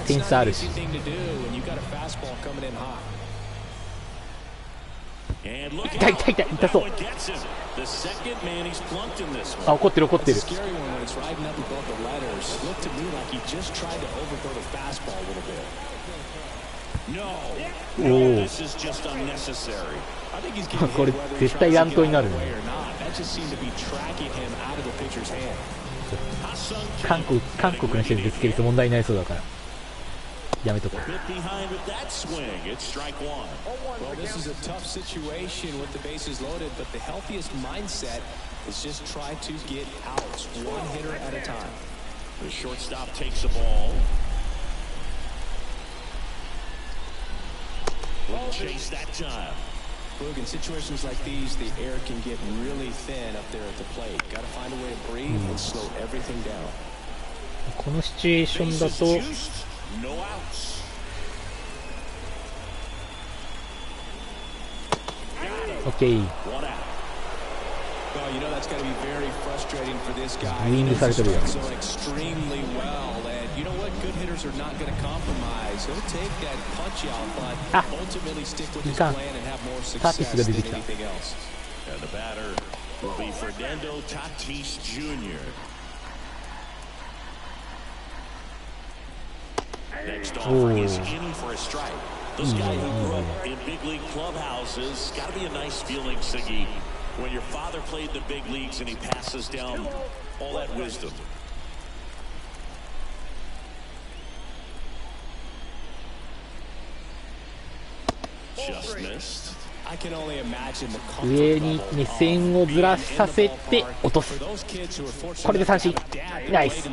点差あるし。痛い痛い痛い痛そう。あ、怒ってる怒ってる。おお。これ絶対乱闘になるね。韓国の人にぶつけると問題になりそうだから。やめとこう。This is a tough situation with the bases loaded, but the healthiest mindset is just try to get outs, one hitter at a time. The shortstop takes the ball. Chase that time. Boog, in situations like these, the air can get really thin up there at the plate. Got to find a way to breathe and slow everything down. このシチュエーションだと OK。 Well, you know that's got to be very frustrating for this guy. ウイングされてるよ。 So extremely well, and you know what? Good hitters are not going to compromise. He'll take that punch out, but ultimately stick with his plan and have more success than anything else. And the batter will be Fernando Tatis Jr. Next offering is in for a strike. This guy who grew up in big league clubhouses, got to be a nice feeling, Siggy, when your father played the big leagues and he passes down all that wisdom. Just missed. 上に目線をずらさせて落とす。これで三振。ナイス。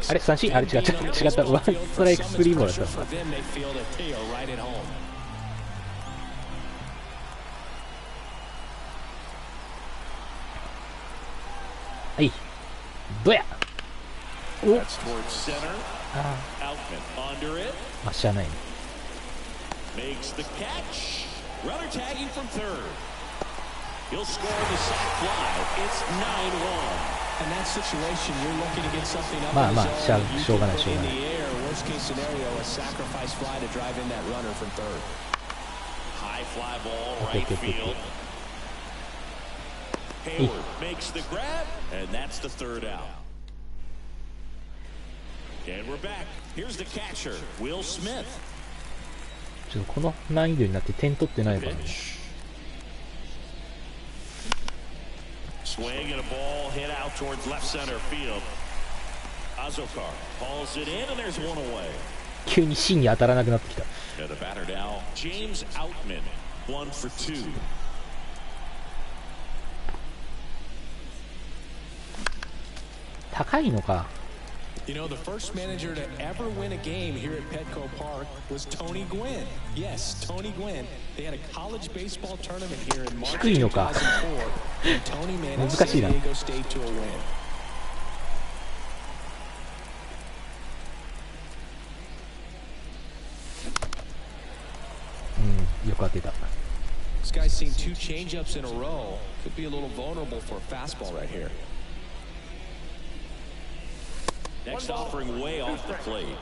あれ三振、あれ違った。ワンストライクスリーボールだった。はい。どうや。お。あ、しゃあないね。Runner tagging from third. He'll score the sac fly. It's 9-1. In that situation, you're looking to get something up in the zone. You can put in the air. Worst case scenario, a sacrifice fly to drive in that runner from third. High fly ball, right field. Hayward makes the grab, and that's the third out. And we're back. Here's the catcher, Will Smith. この難易度になって点取ってないからね。Swing and a ball hit out towards left center field. Azokar hauls it in and there's one away. 急に芯に当たらなくなってきた。And the batter now, James Outman, 1 for 2. 高いのか。You know, the first manager to ever win a game here at Petco Park was Tony Gwynn. Yes, Tony Gwynn. They had a college baseball tournament here in March 低いのか。 and Tony managed San Diego State to a win. よく当てた。 This guy's seen 2 changeups in a row. Could be a little vulnerable for a fastball right here. Next offering way off the plate.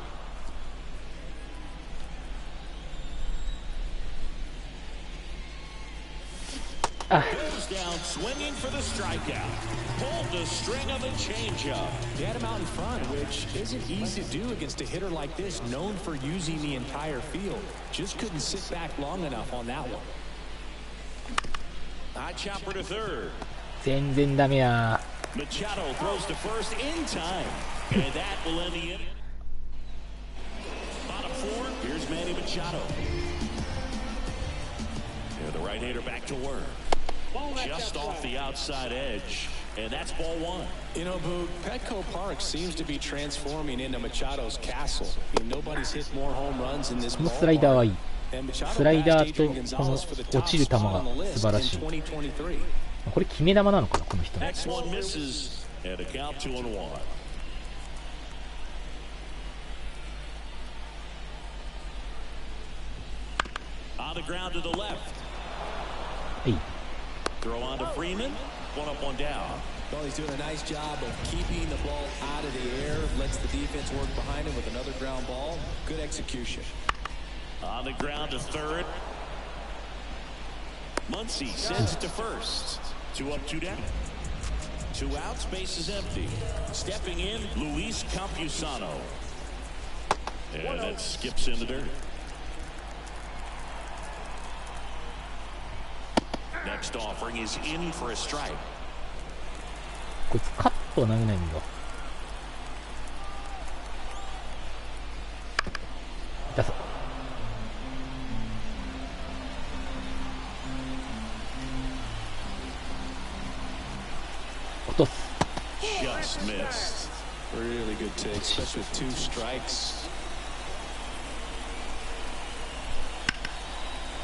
Goes down swinging for the strikeout. Pulled the string of a changeup. He had him out in front, which isn't easy to do against a hitter like this, known for using the entire field. Just couldn't sit back long enough on that one. High chopper to third. 全然ダメや。 Machado throws to first in time. And that will end the inning. Bottom 4, here's Manny Machado. And the right-hander back to work. Just off the outside edge. And that's ball 1. You know, Boog, Petco Park seems to be transforming into Machado's castle. I mean, nobody's hit more home runs in this このスライダーはいい。 スライダーとこの for the 落ちる球が素晴らしい。これ決め球なのかな、この人。 Next one misses. And a count 2-1. On the ground to the left. Hey. Throw on to Freeman. 1 up, 1 down. Well, he's doing a nice job of keeping the ball out of the air. Lets the defense work behind him with another ground ball. Good execution. On the ground to third. Muncy sends it to first. 2 up, 2 down. 2 outs, base is empty. Stepping in, Luis Campusano. And that skips in the dirt. Next offering is in for a strike. こいつカットは投げないんだ。出そう。落とす。Just missed. Really good take, especially with 2 strikes.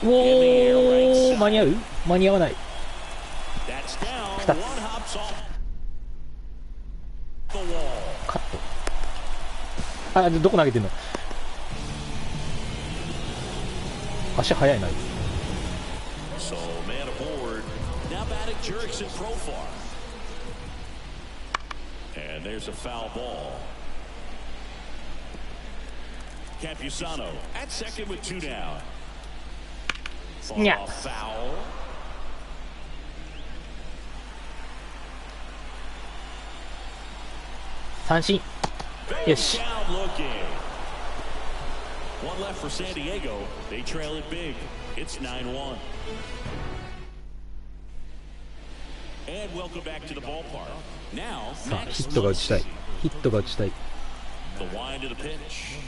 おー、間に合う？間に合わない。2つカット。あ、どこ投げてんの？足速いな。にゃ。三振。よし。One left for San Diego. They trail it big. It's 9-1. And welcome back to the ballpark. Now, さあヒットが打ちたい。ヒットが打ちたい。The wind of the pitch.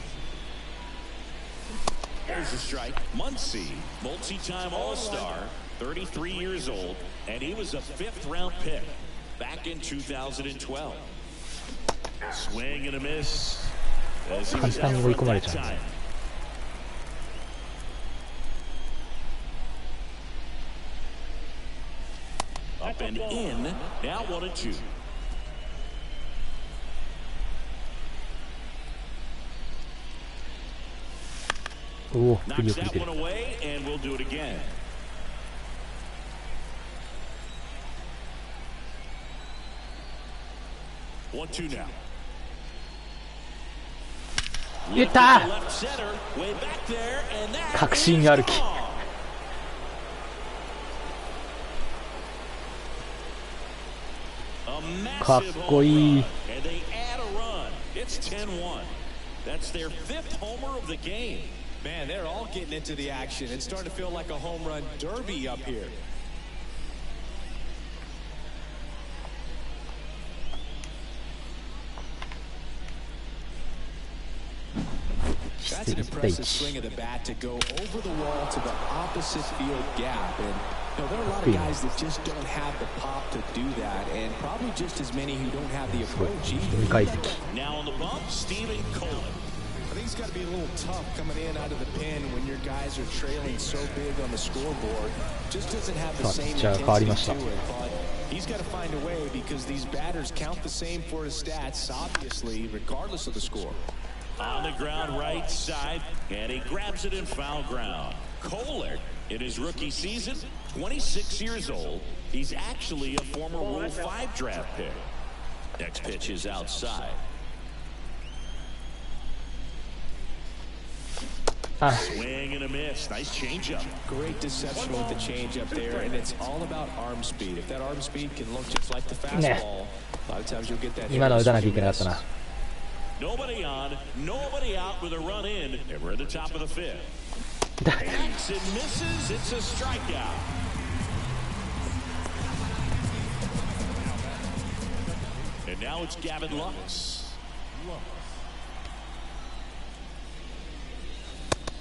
There's the strike. Muncy, multi-time All-Star, 33 years old, and he was a 5th-round pick back in 2012. Swing and a miss. As he was out for that time. Up and in. Now 1-2. Knocks that one away, and we'll do it again. One-two now. 言った。確信歩き。かっこいい。It's 10-1. That's their 5th homer of the game. Man, they're all getting into the action. It's starting to feel like a home run derby up here. That's an impressive swing of the bat to go over the wall to the opposite field gap. And you know, there are a lot of guys that just don't have the pop to do that, and probably just as many who don't have the approach either. Now on the bump, Stephen Cohen. I think it's got to be a little tough coming in out of the pen when your guys are trailing so big on the scoreboard. Just doesn't have the same intensity to it, but he's got to find a way because these batters count the same for his stats, obviously, regardless of the score. On the ground right side, and he grabs it in foul ground. Kohler, in his rookie season, 26 years old. He's actually a former Rule 5 draft pick. Next pitch is outside. Swing and a miss. Nice changeup. Great deception with the changeup there, and it's all about arm speed. If that arm speed can look just like the fastball, a lot of times you'll get that. 今の打たなきゃいけなかったな。Nobody on, nobody out with a run in, and we're at the top of the 5th. Hanks and misses. It's a strikeout. And now it's Gavin Lux.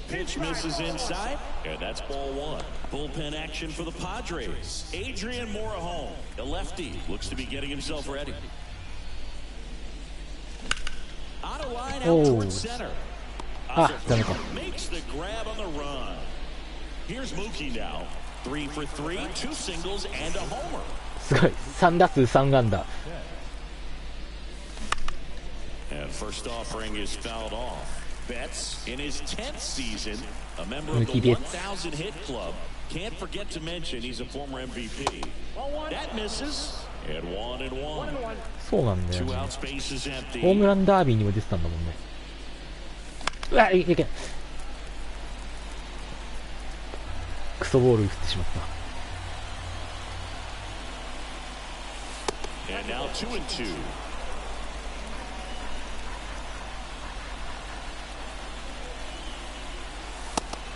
Pitch misses inside, and that's ball 1. Bullpen action for the Padres. Adrian Morejon, the lefty, looks to be getting himself ready. Out of line out towards center. Makes the grab on the run. Here's Mookie now. 3 for 3, 2 singles and a homer. すごい。3打数3安打。And first offering is fouled off. Betts in his 10th season, a member of the 1,000 hit club. Can't forget to mention he's a former MVP. That misses. And 1-1. そうなんだよね。ホームランダービーにも出てたんだもんね。うわ、いけ。クソボール打ってしまった。And now 2-2.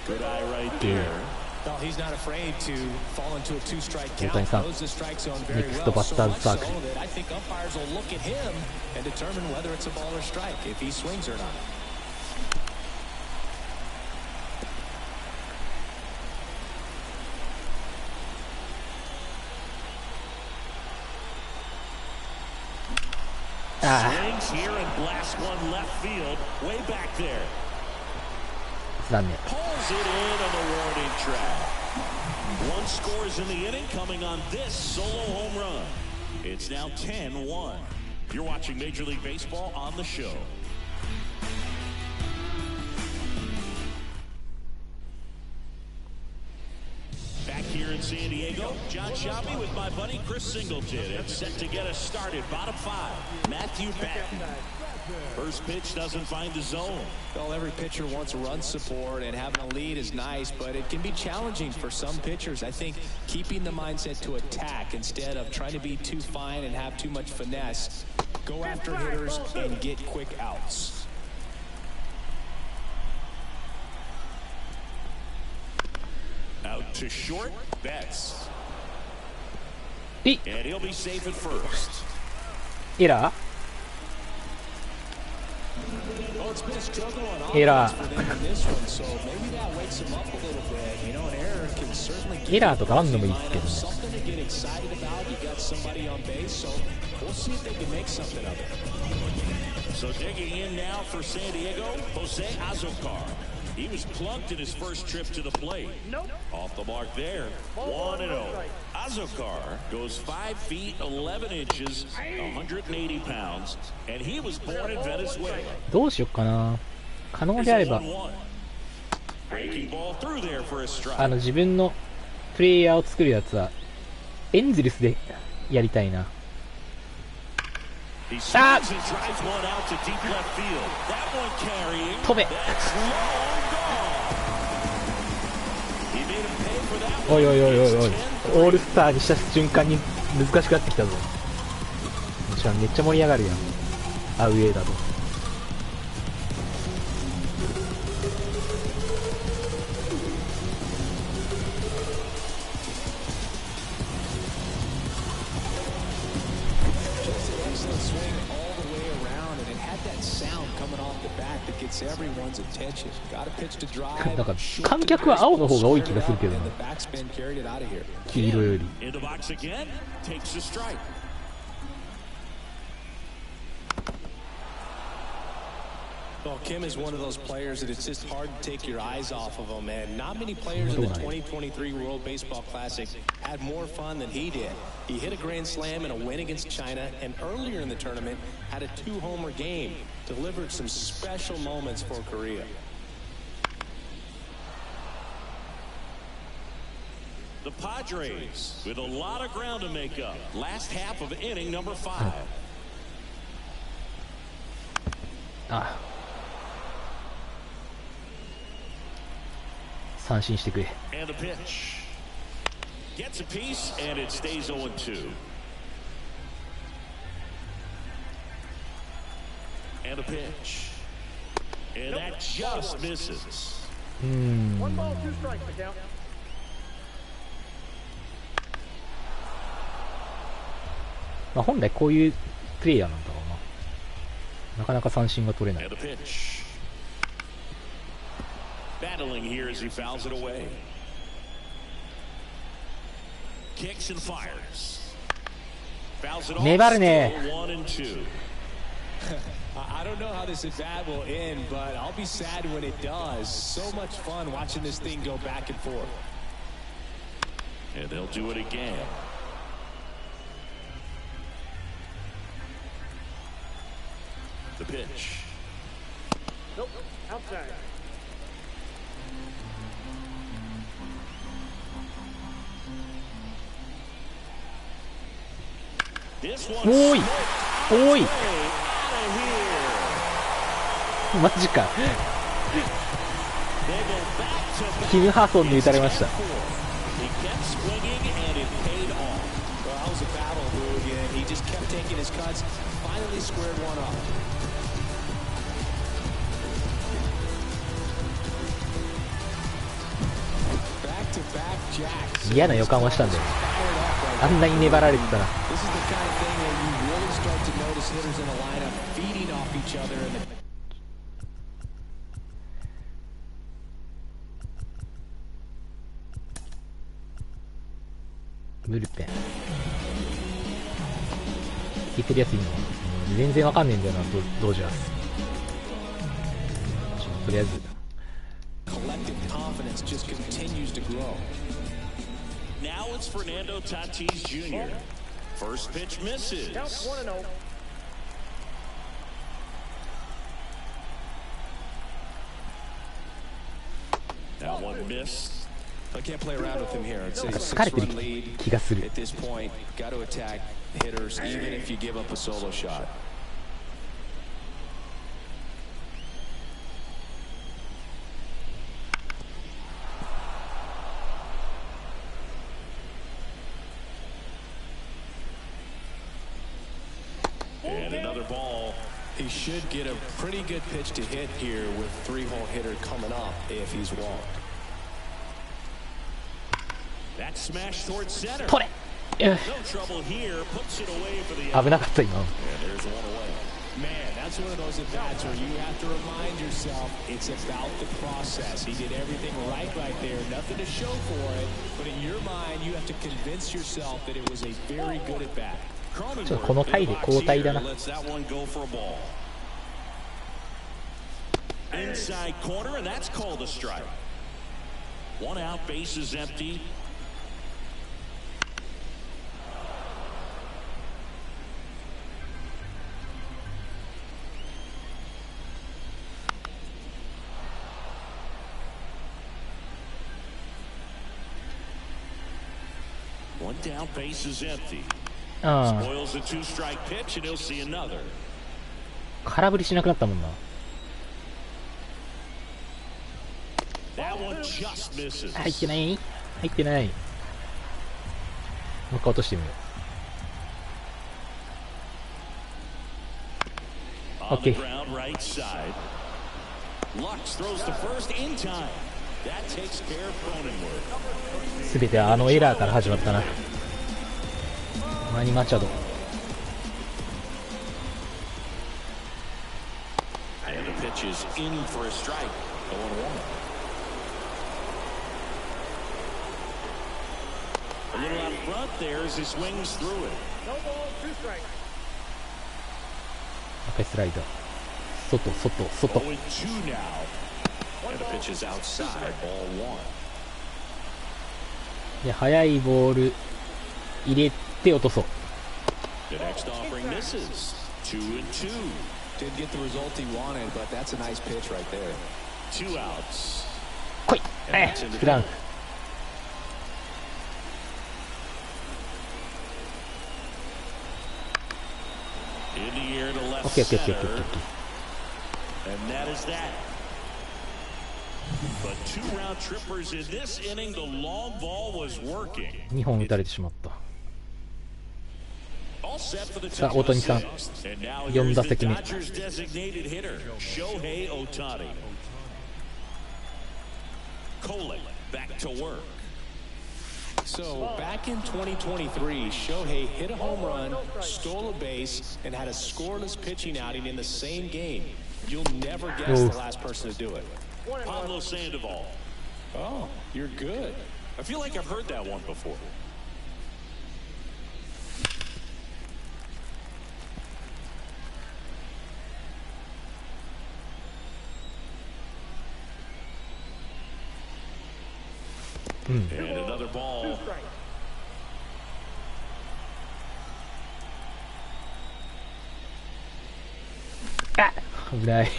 Good eye right there. Well, he's not afraid to fall into a 2-strike count. Knows the strike zone very well. So much so that I think umpires will look at him and determine whether it's a ball or strike, if he swings or not. Swings here and blasts one left field, way back there. 残念。 Pulls it in on the warning track. One scores in the inning coming on this solo home run. It's now 10-1. You're watching Major League Baseball on the show. Back here in San Diego, John Shelby with my buddy Chris Singleton. And set to get us started. Bottom five, Matthew Patton. First pitch doesn't find the zone. Well, every pitcher wants run support, and having a lead is nice, but it can be challenging for some pitchers. I think keeping the mindset to attack instead of trying to be too fine and have too much finesse. Go after hitters and get quick outs. Out to short, Betts. And he'll be safe at first. エラーエラーエラーとかあんのもいいですけどね。So digging in now for San Diego, Jose Azocar. He was plunked in his first trip to the plate. Nope. Off the mark there. 1-0. Azocar goes 5 feet 11 inches, 180 pounds, and he was born in Venezuela. どうしよっかな。可能であれば、Breaking ball through there for a strike. 自分のプレイヤーを作るやつはエンゼルスでやりたいな。He swings and drives one out to deep left field. That one carrying. 飛べ。 That's long gone. He made him pay for that one. おいおいおいおいおい。オールスターにした瞬間に難しくなってきたぞ。めっちゃ盛り上がるやん。アウェーだと。なんか観客は青の方が多い気がするけどな。黄色より。Well, Kim is one of those players that it's just hard to take your eyes off of him, and not many players in the 2023 World Baseball Classic had more fun than he did. He hit a grand slam in a win against China, and earlier in the tournament had a 2-homer game, delivered some special moments for Korea. The Padres with a lot of ground to make up. Last half of inning number 5. あ、三振してくれ。 And a pitch. Gets a piece and it stays 0-2. And a pitch. And that just misses. 1 ball, 2 strikes to count. まあ本来こういうプレイヤーなんだろうな。なかなか三振が取れない。 And a pitch. Battling here as he fouls it away. Kicks and fires. Fouls it off. 粘るね。 1-2. I don't know how this at bat will end, but I'll be sad when it does. So much fun watching this thing go back and forth. And they'll do it again. The pitch. Nope. Outside. This one. おいおいマジか。キム・ハソンに打たれました。嫌な予感はしたんだよね。あんなに粘られてたら。ブルペン聞いてるやついいの？全然わかんねえんだよな、ドジャース。とりあえず now it's Fernando Tatis Jr. First pitch misses. Count 1-0. That one missed. I can't play around with him here. It's a 疲れてる 6-run lead 気がする。 at this point. Got to attack hitters even if you give up a solo shot. And another ball. He should get a pretty good pitch to hit here with 3-hole hitter coming up if he's walked. That smash towards center. 取れ。 No trouble here. Puts it away for the 危なかった今。 And there's one away. Man, that's one of those at bats where you have to remind yourself it's about the process. He did everything right there. Nothing to show for it, but in your mind, you have to convince yourself that it was a very good at bat. ちょっとこの回で交代だな。 Lets that one go for a ball. Inside corner, and that's called a strike. One out, base is empty. One down, base is empty. あ Spoils the two-strike pitch, and he'll see another. あ、空振りしなくなったもんな。 That one just misses. 入ってない？入ってない。もう一回落としてみよう。 On the Okay. ground, right side. Lux throws the first in time. That takes care of Cronenworth. すべてはあのエラーから始まったな。マニマチャド。 And the pitch is in for a strike. 0-1. A little out front there as he swings through it. No ball, 2 strikes. 赤いスライダー。外、外、外。 0-2 now. And the pitch is outside. Ball 1. で、速いボール入れて落とそう。 The next offering misses. 2-2. Did get the result he wanted, but that's a nice pitch right there. 2 outs. 来い。フラン。In the air to left Okay. center. And that is that. But 2 round trippers in this inning. The long ball was working. 2本打たれてしまった。 All set for the さあ、 top 大 of the 谷さん。 6th. And now 4 here's 打 the 席目。 Dodgers designated hitter, Shohei Ohtani. Kolek back to work. So back in 2023, Shohei hit a home run, stole a base, and had a scoreless pitching outing in the same game. You'll never guess the last person to do it. Pablo Sandoval. Oh, you're good. I feel like I've heard that one before. And another ball. Ah, 危ない。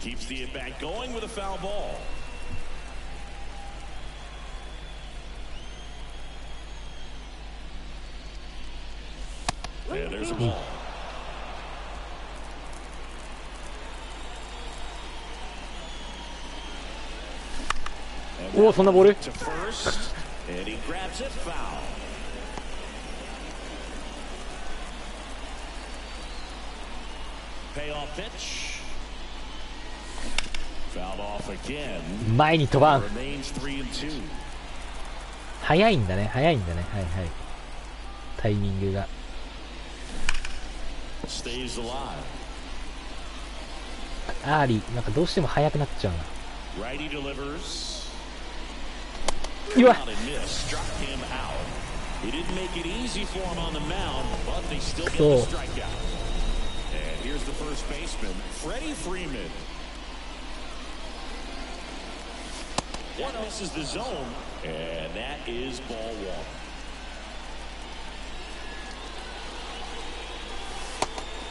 Keeps the at-bat going with a foul ball. And there's a ball. Oh, そんなボール? To first, and he grabs it foul. Payoff pitch. Fouled off again. 前に飛ばん。 Remains 3-2. 早いんだね、早いんだね。はいはい。タイミングが。 Stays alive. アーリー、なんかどうしても速くなっちゃうな。 Righty delivers. うわ Out and missed. Struck him out. He didn't make it easy for him on the mound, but they still get the strikeout. And Here's the first baseman, Freddie Freeman. One misses the zone, and that is ball one.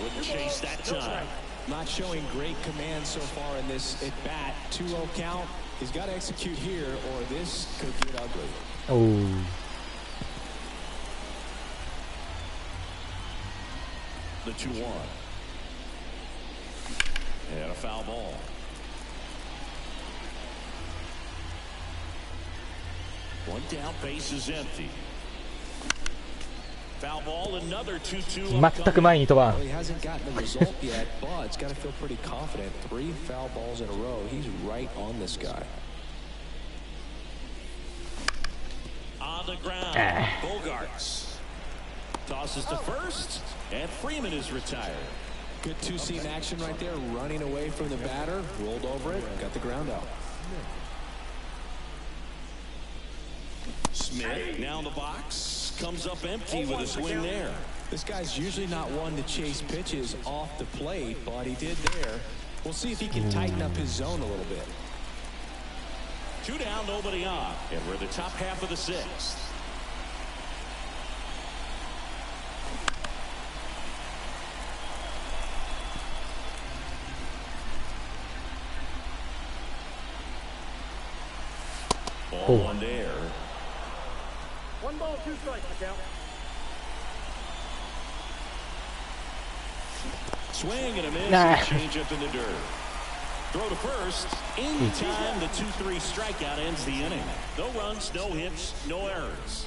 Wouldn't chase that time. Not showing great command so far in this at bat. 2-0 count. He's got to execute here, or this could get ugly. Oh. The 2-1. And a foul ball. One down, base is empty. Foul ball, another 2-2. 全く前に飛ばん。 Well, he hasn't gotten the result yet, but it's got to feel pretty confident. 3 foul balls in a row. He's right on this guy. On the ground, Bogarts tosses to first, and Freeman is retired. Good two-seam action right there, running away from the batter, rolled over it, got the ground out. Smith now in the box, comes up empty with a swing there. This guy's usually not one to chase pitches off the plate, but he did there. We'll see if he can tighten up his zone a little bit. 2 down, nobody on, and we're the top half of the 6th. Ball one there. 1 ball, 2 strikes, the count. Swing and a miss, change up in the dirt. Throw to first, in time, the 2-3 strikeout ends the inning. No runs, no hits, no errors.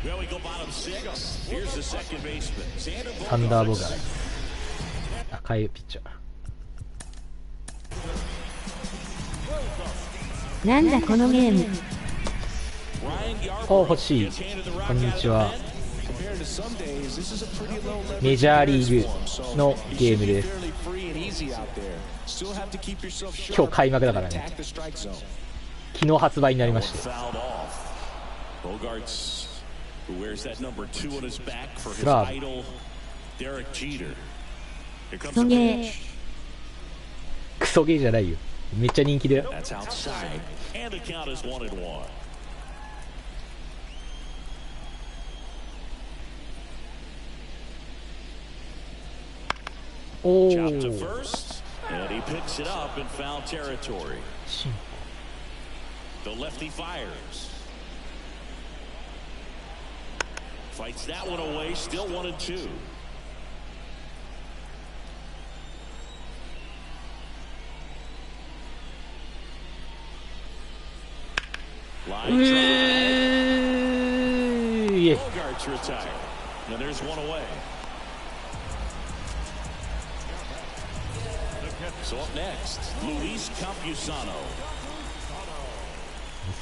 Well, we go bottom 6. Here's the second baseman, Xander Bogaerts. サンダーボガー。赤いピッチャー。なんだこのゲーム。お、欲しい。こんにちは。メジャーリーグのゲームです。今日開幕だからね。昨日発売になりました。スラーブ。クソゲー。クソゲーじゃないよ。めっちゃ人気だよ。おー。And he picks it up in foul territory. The lefty fires. Fights that one away, still 1-2. Line drive. Bogarts retired. Now there's one away. So up next, Luis Campusano.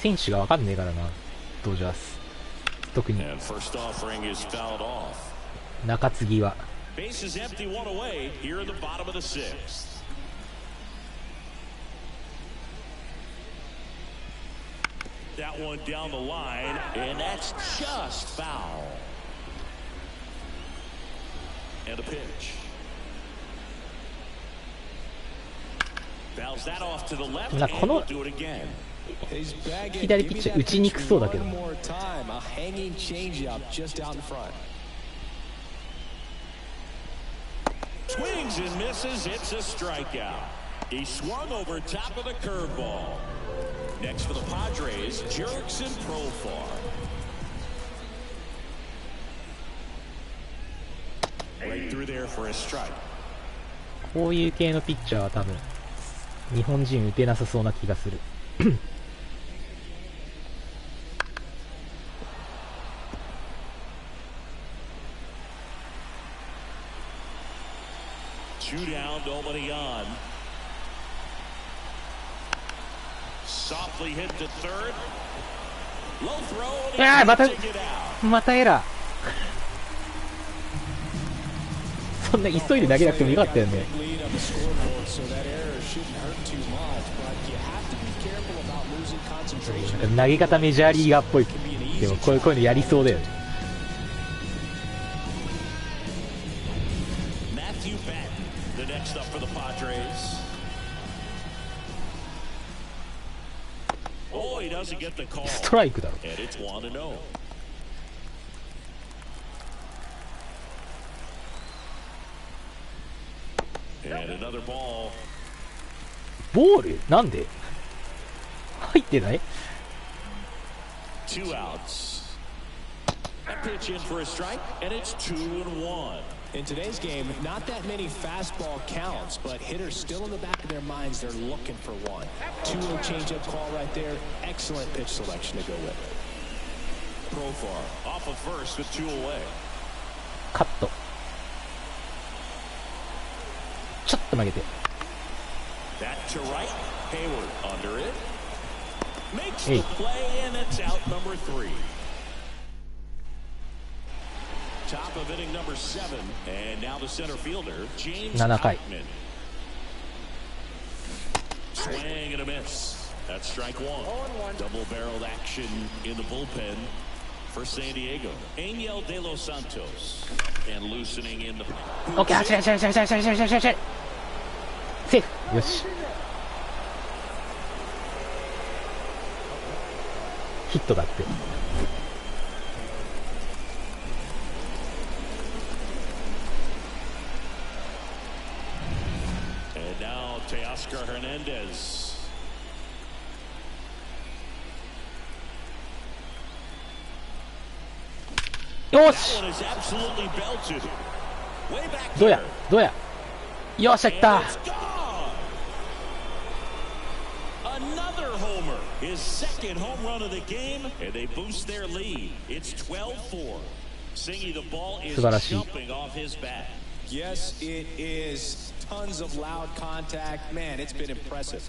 選手がわかんねえからな、ドジャース。特に And first offering is fouled off. 中継ぎは。Base is empty, one away here in the bottom of the 6th. That one down the line, and that's just foul. And a pitch. Fouls that off to the left, and we'll do it again. 左ピッチャー打ちにくそうだけど。Swings and misses, it's a strikeout. He swung over top of the curveball. Next for the Padres, Jurickson Profar. Right through there for a strike. こういう系のピッチャーは多分日本人打てなさそうな気がする。Two down, nobody on. Softly hit to third. Low throw. ああ、またエラー。そんな急いで投げなくてもよかったよね。投げ方メジャーリーガーっぽい。でもこういうのやりそうだよね。The next up for the Padres. Oh, he doesn't get the call. ストライクだろ。 And it's 1-0. ボールなんで入ってない？ 2 outs. That pitch in for a strike, and it's 2-1. In today's game, not that many fastball counts, but hitters still in the back of their minds, they're looking for one. 2-0 changeup call right there. Excellent pitch selection to go with. Profar off of first with 2 away. カット。ちょっと曲げて。 That to right. Hayward under it. Makes the play, and it's out number 3. Top of inning number 7, and now the center fielder, James 7回。 Swing and a miss. That's strike 1. Double-barreled action in the bullpen for San Diego. Angel De Los Santos, and loosening in the. オッケー、走れ走れ走れ走れ走れ走れ走れ。セーフ。よし。ヒットだって。 Teoscar Hernandez. That one is absolutely belted. Way back どうやどうやよっしゃ、いった。 Another homer, his second home run of the game, and they boost their lead. It's 12-4. Singy, the ball is jumping off his bat. Yes, it is. Tons of loud contact. Man, it's been impressive.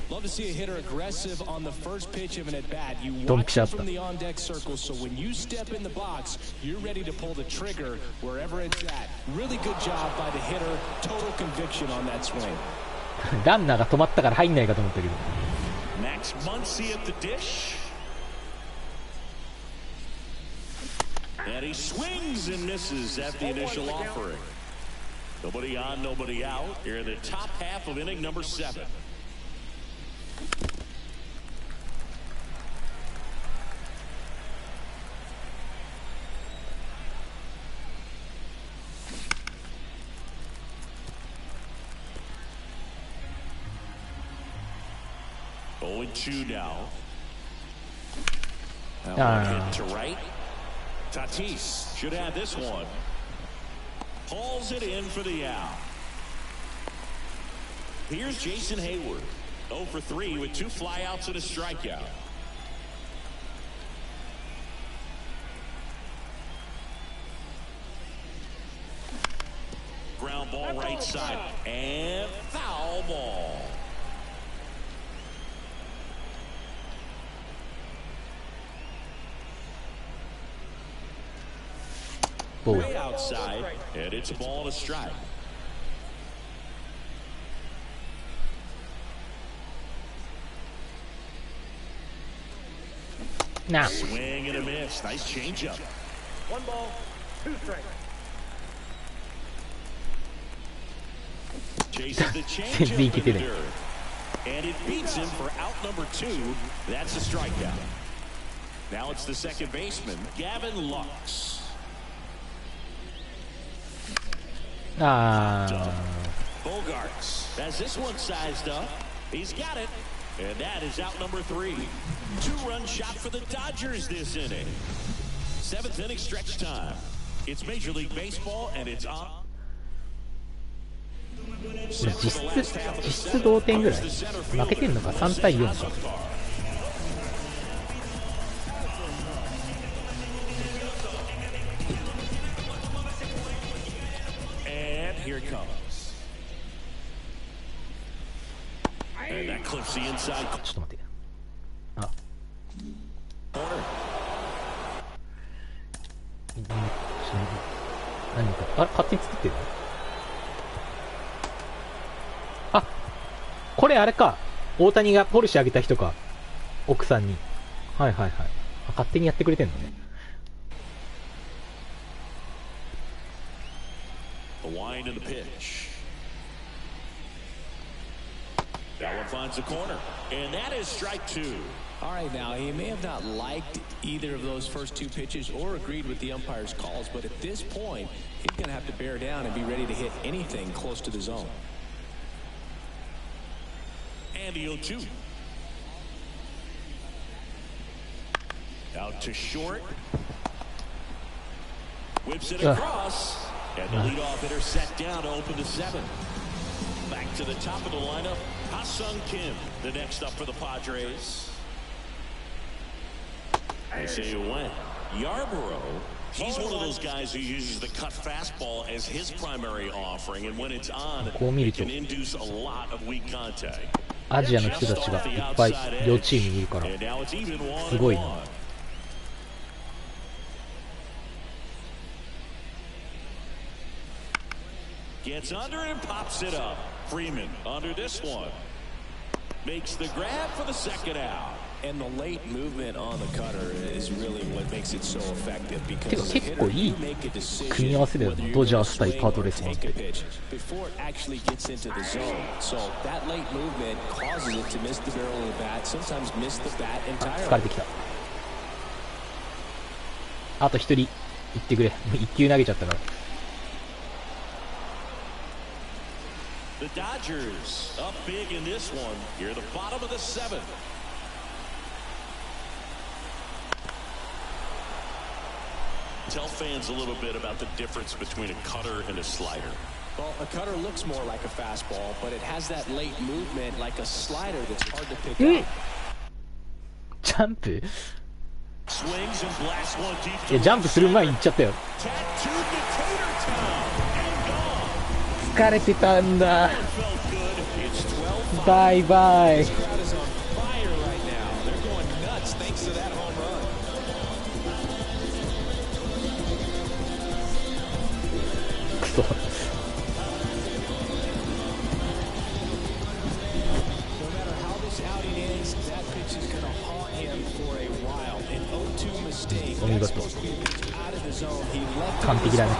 Love to see a hitter aggressive on the first pitch of an at-bat. You watch it from the on-deck circle, so when you step in the box, you're ready to pull the trigger wherever it's at. Really good job by the hitter. Total conviction on that swing. ランナーが止まったから入んないかと思ったけど。 Max Muncy at the dish. And he swings and misses at the initial offering. Nobody on, nobody out. Here in the top half of inning number 7. Oh, and 2 now. Hit to right. Tatis should have this one. Hauls it in for the out. Here's Jason Hayward. 0 for 3 with 2 flyouts and a strikeout. Ground ball right side. And foul ball. Way outside, and it's a ball and a strike. Now. Swing and a miss. Nice changeup. 1 ball, 2 strikes. Chases the changeup in the dirt, and it beats him for out number 2. That's a strikeout. Now it's the second baseman, Gavin Lux. Bogarts has this one sized up. He's got it, and that is out number 3. 2-run shot for the Dodgers this inning. 7th inning stretch time. It's Major League Baseball, and it's on. 実質同点ぐらい負けてんのか。3対4か。 Here it comes. And that clips the inside. ちょっと待って。あ。何か。あれ勝手に作ってるの？あ、これあれか。大谷がポルシェあげた人か。奥さんに。はいはいはい。勝手にやってくれてんのね。The wind and the pitch. That one finds the corner, and that is strike two. All right, now, he may have not liked either of those first two pitches or agreed with the umpire's calls, but at this point, he's going to have to bear down and be ready to hit anything close to the zone. And the 0-2. Out to short. Whips it across. And the leadoff hitter set down to open the 7. Back to the top of the lineup, Ha-Sung Kim, the next up for the Padres. They say it went. Yarborough, he's one of those guys who uses the cut fastball as his primary offering, and when it's on, it can induce a lot of weak contact. アジアの人たちがいっぱい両チームにいるからすごいな。Gets under it and pops it up. Freeman under this one. Makes the grab for the second out. And the late movement on the cutter is really what makes it so effective because 結構いい組み合わせだよね。ドジャース対パドレスなんて。before it actually gets into the zone. So that late movement causes it to miss the barrel of the bat, sometimes miss the bat entirely. 疲れてきた。あと一人行ってくれ。一球投げちゃったから。The Dodgers up big in this one. You're the bottom of the 7th. Tell fans a little bit about the difference between a cutter and a slider. Well, a cutter looks more like a fastball, but it has that late movement like a slider that's hard to pick up. ジャンプ Swings and blasts one deep. いやジャンプする前に行っちゃったよ。疲れてたんだ。バイバイ。くそ。お見事。完璧だね。ち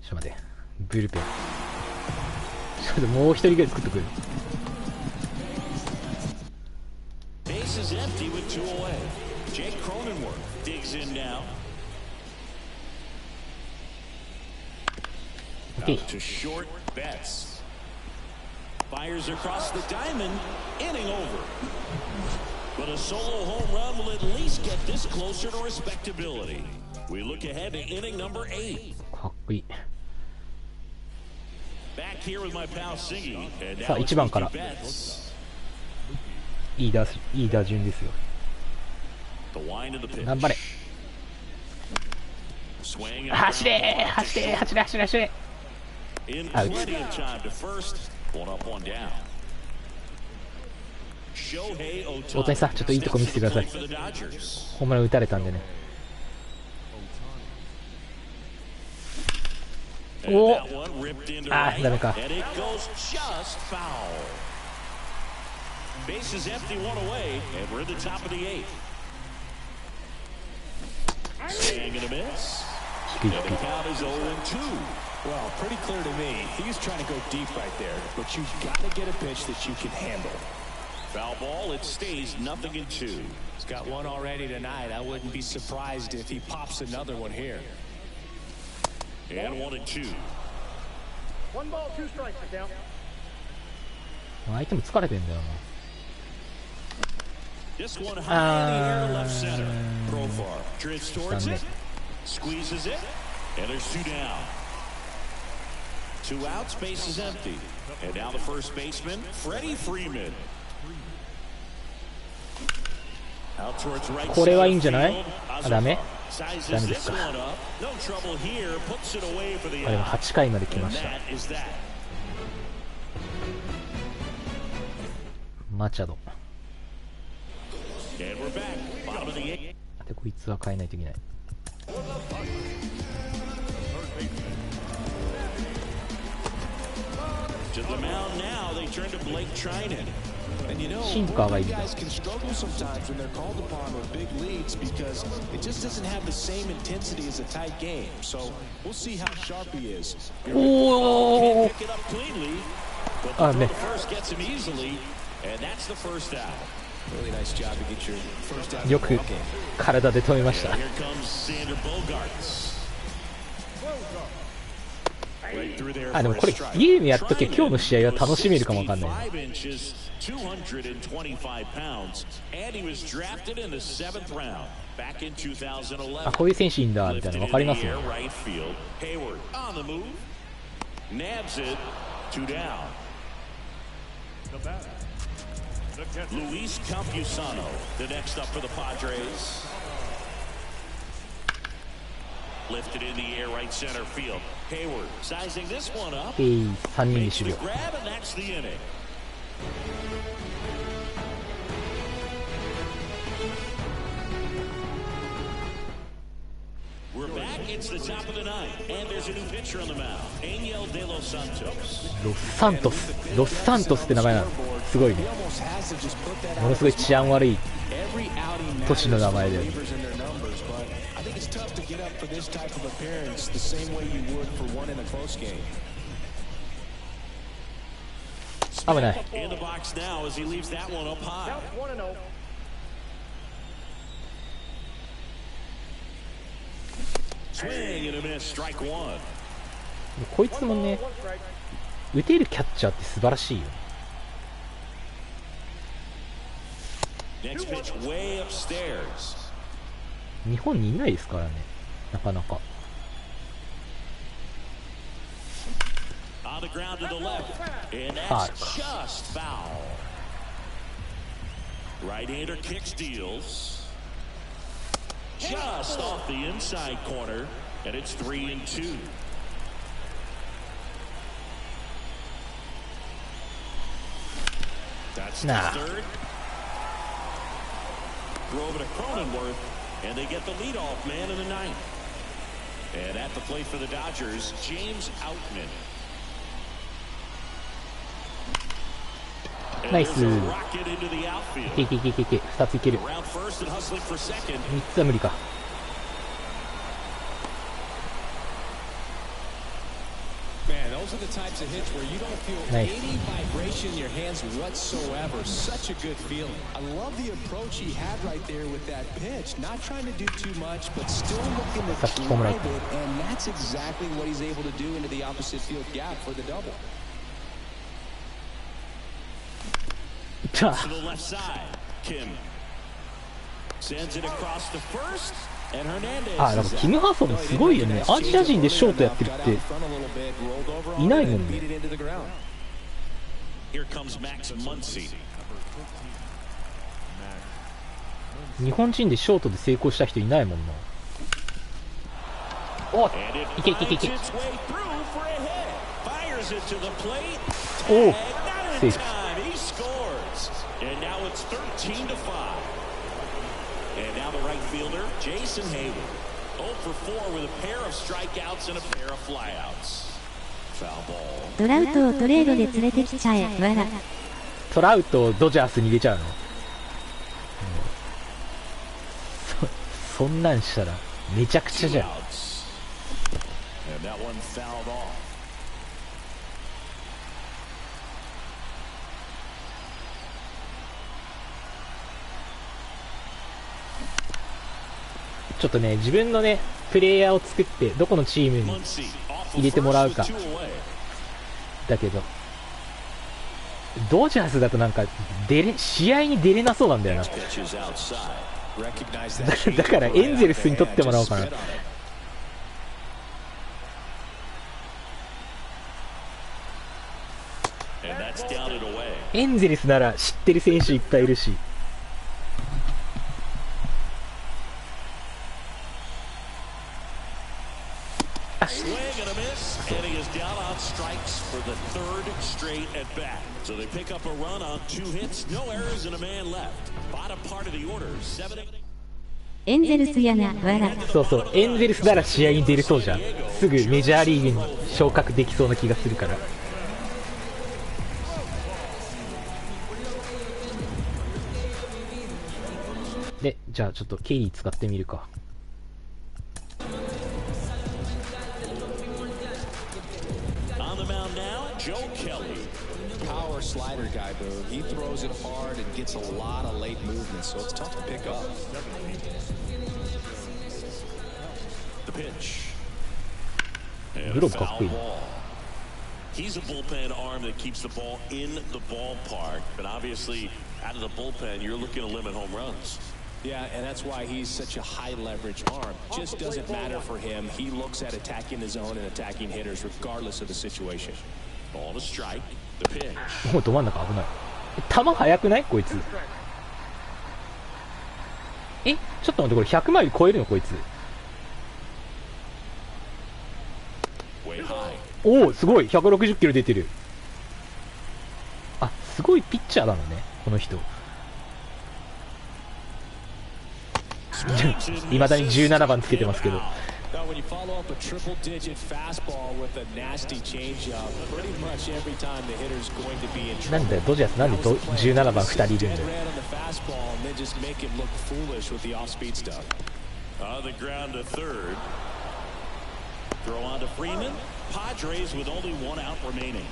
ょっと待って、ブルペン。ちょっともう一人ぐらい作ってくる。Bases empty with 2 away. Jake Cronenworth digs in now. Okay. Out to short Betts. Fires across the diamond, inning over. But a solo home run will at least get this closer to respectability. We look ahead to inning number 8. かっこいい。Back here with my pal Siggy. And さあ now 1番から Betts. いい打順ですよ。 The wind of the pitch. 頑張れ。 Swing and 走れ走れ走れ走れ走れ。 in Out. plenty of time to first. One up, one down. 大谷さん、ちょっといいとこ見せてください。ホームラン打たれたんでね。おお、あー、ダメか。低い低い。Well, pretty clear to me. He's trying to go deep right there, but you've got to get a pitch that you can handle. Foul ball, it stays 0-2. He's got one already tonight. I wouldn't be surprised if he pops another one here. And 1-2. 1 ball, 2 strikes, the count. 相手も疲れてんだよな。This one high in the air to left center. Profar drifts towards it, squeezes it, and there's 2 down. 2 outs, base is empty. And now the first baseman, Freddie Freeman. Out towards right これはいいんじゃない？あ、ダメ？ Sizes ダメです this か。 one up. No trouble here. Puts it away for the あ、でも out. 8回まで来ま And した。 that is that. マチャド。 And we're back. Bottom of the 8. で、こいつは変えないといけない。To the mound now, they turn to Blake Trinan. シンカーがいいんだ。おお。あね。よく体で止めました。あ、でもこれゲームやっとけ今日の試合は楽しめるかもわかんないな。あ、こういう選手いいんだみたいなの分かりますよね。Lifted in the air, right center field. Hayward sizing this one up. 3人で終了。Grab and that's the inning. We're back. It's the top of the ninth, and there's a new pitcher on the mound. Angel de los Santos. ロスサントスって名前なの。すごいね。ものすごい治安悪い都市の名前だよね。It's tough to get up for this type of appearance the same way you would for one in a close game. 危ない。 In the box now as he leaves that one up high. Swing and a miss, strike one. こいつもね、打てるキャッチャーって素晴らしいよ。Next pitch way upstairs. 日本にいないですからね、なかなか。On the ground to the left, and Foul. that's just foul. Right-hander kick steals. Just off the inside corner, and it's 3-2. That's the third. Throw over to Cronenworth. And they get the leadoff man in the ninth. And at the plate for the Dodgers, James Outman. Nice. Rocket into the outfield. 2ついける。 Around first and hustling for second. 3つは無理か。Man, those are the types of hits where you don't feel any vibration in your hands whatsoever. Such a good feeling. I love the approach he had right there with that pitch. Not trying to do too much, but still looking to drive it, and that's exactly what he's able to do into the opposite field gap for the double. To the left side, Kim sends it across the first. あ、なんかキム・ハソンすごいよね。アジア人でショートやってるっていないもんね。日本人でショートで成功した人いないもんな。お、いけいけいけいけ。おお、セーフ。And now the right fielder, Jason Hayward. 0 for 4 with a pair of strikeouts and a pair of flyouts. Foul ball. トラウトをトレードで連れてきちゃえ、わら。トラウトをドジャースに入れちゃうの、そんなんしたらめちゃくちゃじゃん。And that one fouled off. ちょっとね、自分のね、プレイヤーを作って、どこのチームに入れてもらうか。だけど、ドジャースだとなんか、試合に出れなそうなんだよな。だからエンゼルスに取ってもらおうかな。エンゼルスなら知ってる選手いっぱいいるし。エンゼルスやな、わら。そうそう、エンゼルスなら試合に出れそうじゃん。すぐメジャーリーグに昇格できそうな気がするから。で、じゃあちょっとケリー使ってみるか。Power slider guy, Boo. He throws it hard and gets a lot of late movement, so it's tough to pick up. The pitch. グローブかっこいい。 He's a bullpen arm that keeps the ball in the ballpark, but obviously out of the bullpen, you're looking to limit home runs. Yeah, and that's why he's such a high leverage arm. Just doesn't matter for him. He looks at attacking the zone and attacking hitters regardless of the situation. Ball to strike. The pitch. もうど真ん中危ない。球速くないこいつ。ちょっと待って、これ100マイル超えるのこいつ。おお、すごい160キロ出てる。あ、すごいピッチャーなのねこの人。いまだに17番つけてますけど。なんだよドジャース、なんで17番2人いるんだよ。Throw on to Freeman. Padres with only 1 out remaining.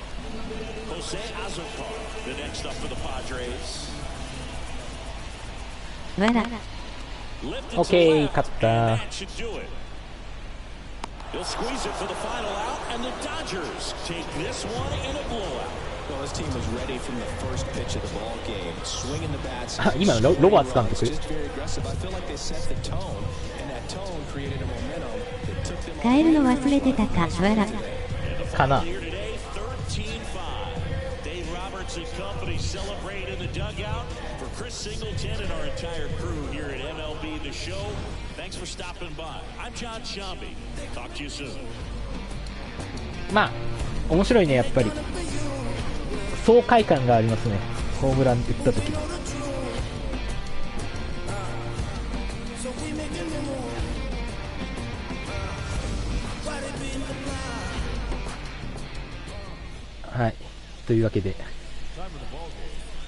Jose Azocar, the next up for the Padres. わら。OK、勝った。 He'll squeeze it for the final out, and the Dodgers take this one in a blowout. Well, this team was ready from the first pitch of the ball game, swinging the bats. 今のロバーツ監督。 Just very aggressive. I feel like they set the tone, and that tone created a momentum that took them. 変えるの忘れてたか、わら。かな。 Here today, 13-5. Dave Roberts and company celebrate in the dugout. For Chris Singleton and our entire crew here at MLB The Show, thanks for stopping by. I'm John Shambi. Talk to you soon. まあ面白いね、やっぱり爽快感がありますね、ホームラン打った時。はい、というわけで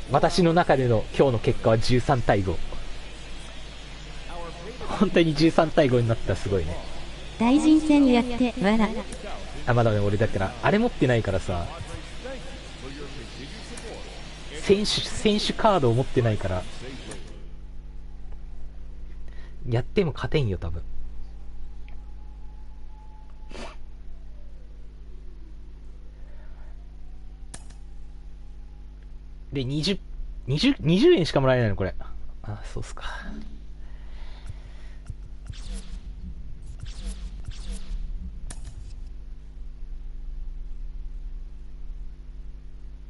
私の中での今日の結果は13対5。本当に13対5になったらすごいね。大臣戦やってわら。あ、まだね、俺だからあれ持ってないからさ、選手カードを持ってないからやっても勝てんよ多分。で20円しかもらえないのこれ。あ、そうっすか。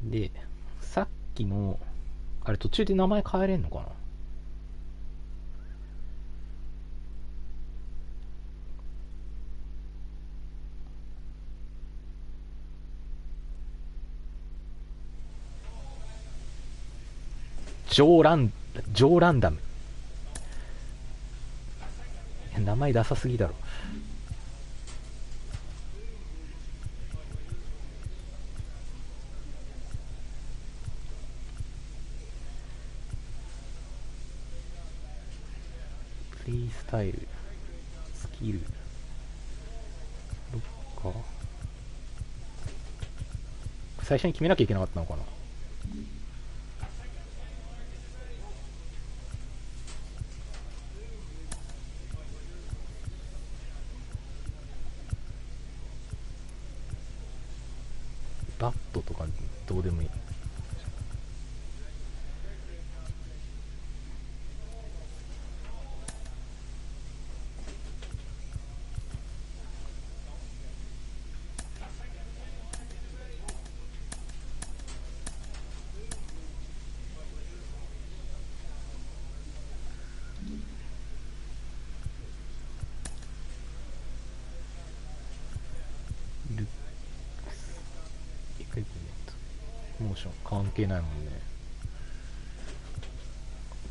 でさっきのあれ途中で名前変えれんのかな。ジョーランダム。名前ダサすぎだろ。プレイスタイル、スキル、どっか最初に決めなきゃいけなかったのかな。バットとかどうでもいい。モーション関係ないもんね。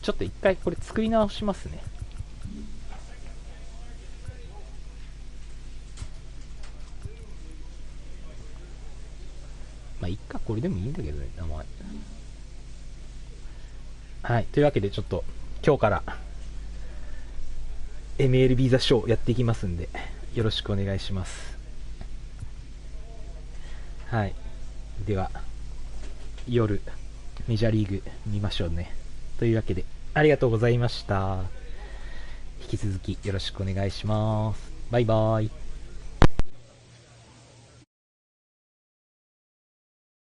ちょっと一回これ作り直しますね。まあいっか、これでもいいんだけどね、名前。はい、というわけでちょっと今日から MLB ザショーやっていきますんで、よろしくお願いします。はい。では、夜、メジャーリーグ見ましょうね。というわけで、ありがとうございました。引き続きよろしくお願いします。バイバイ。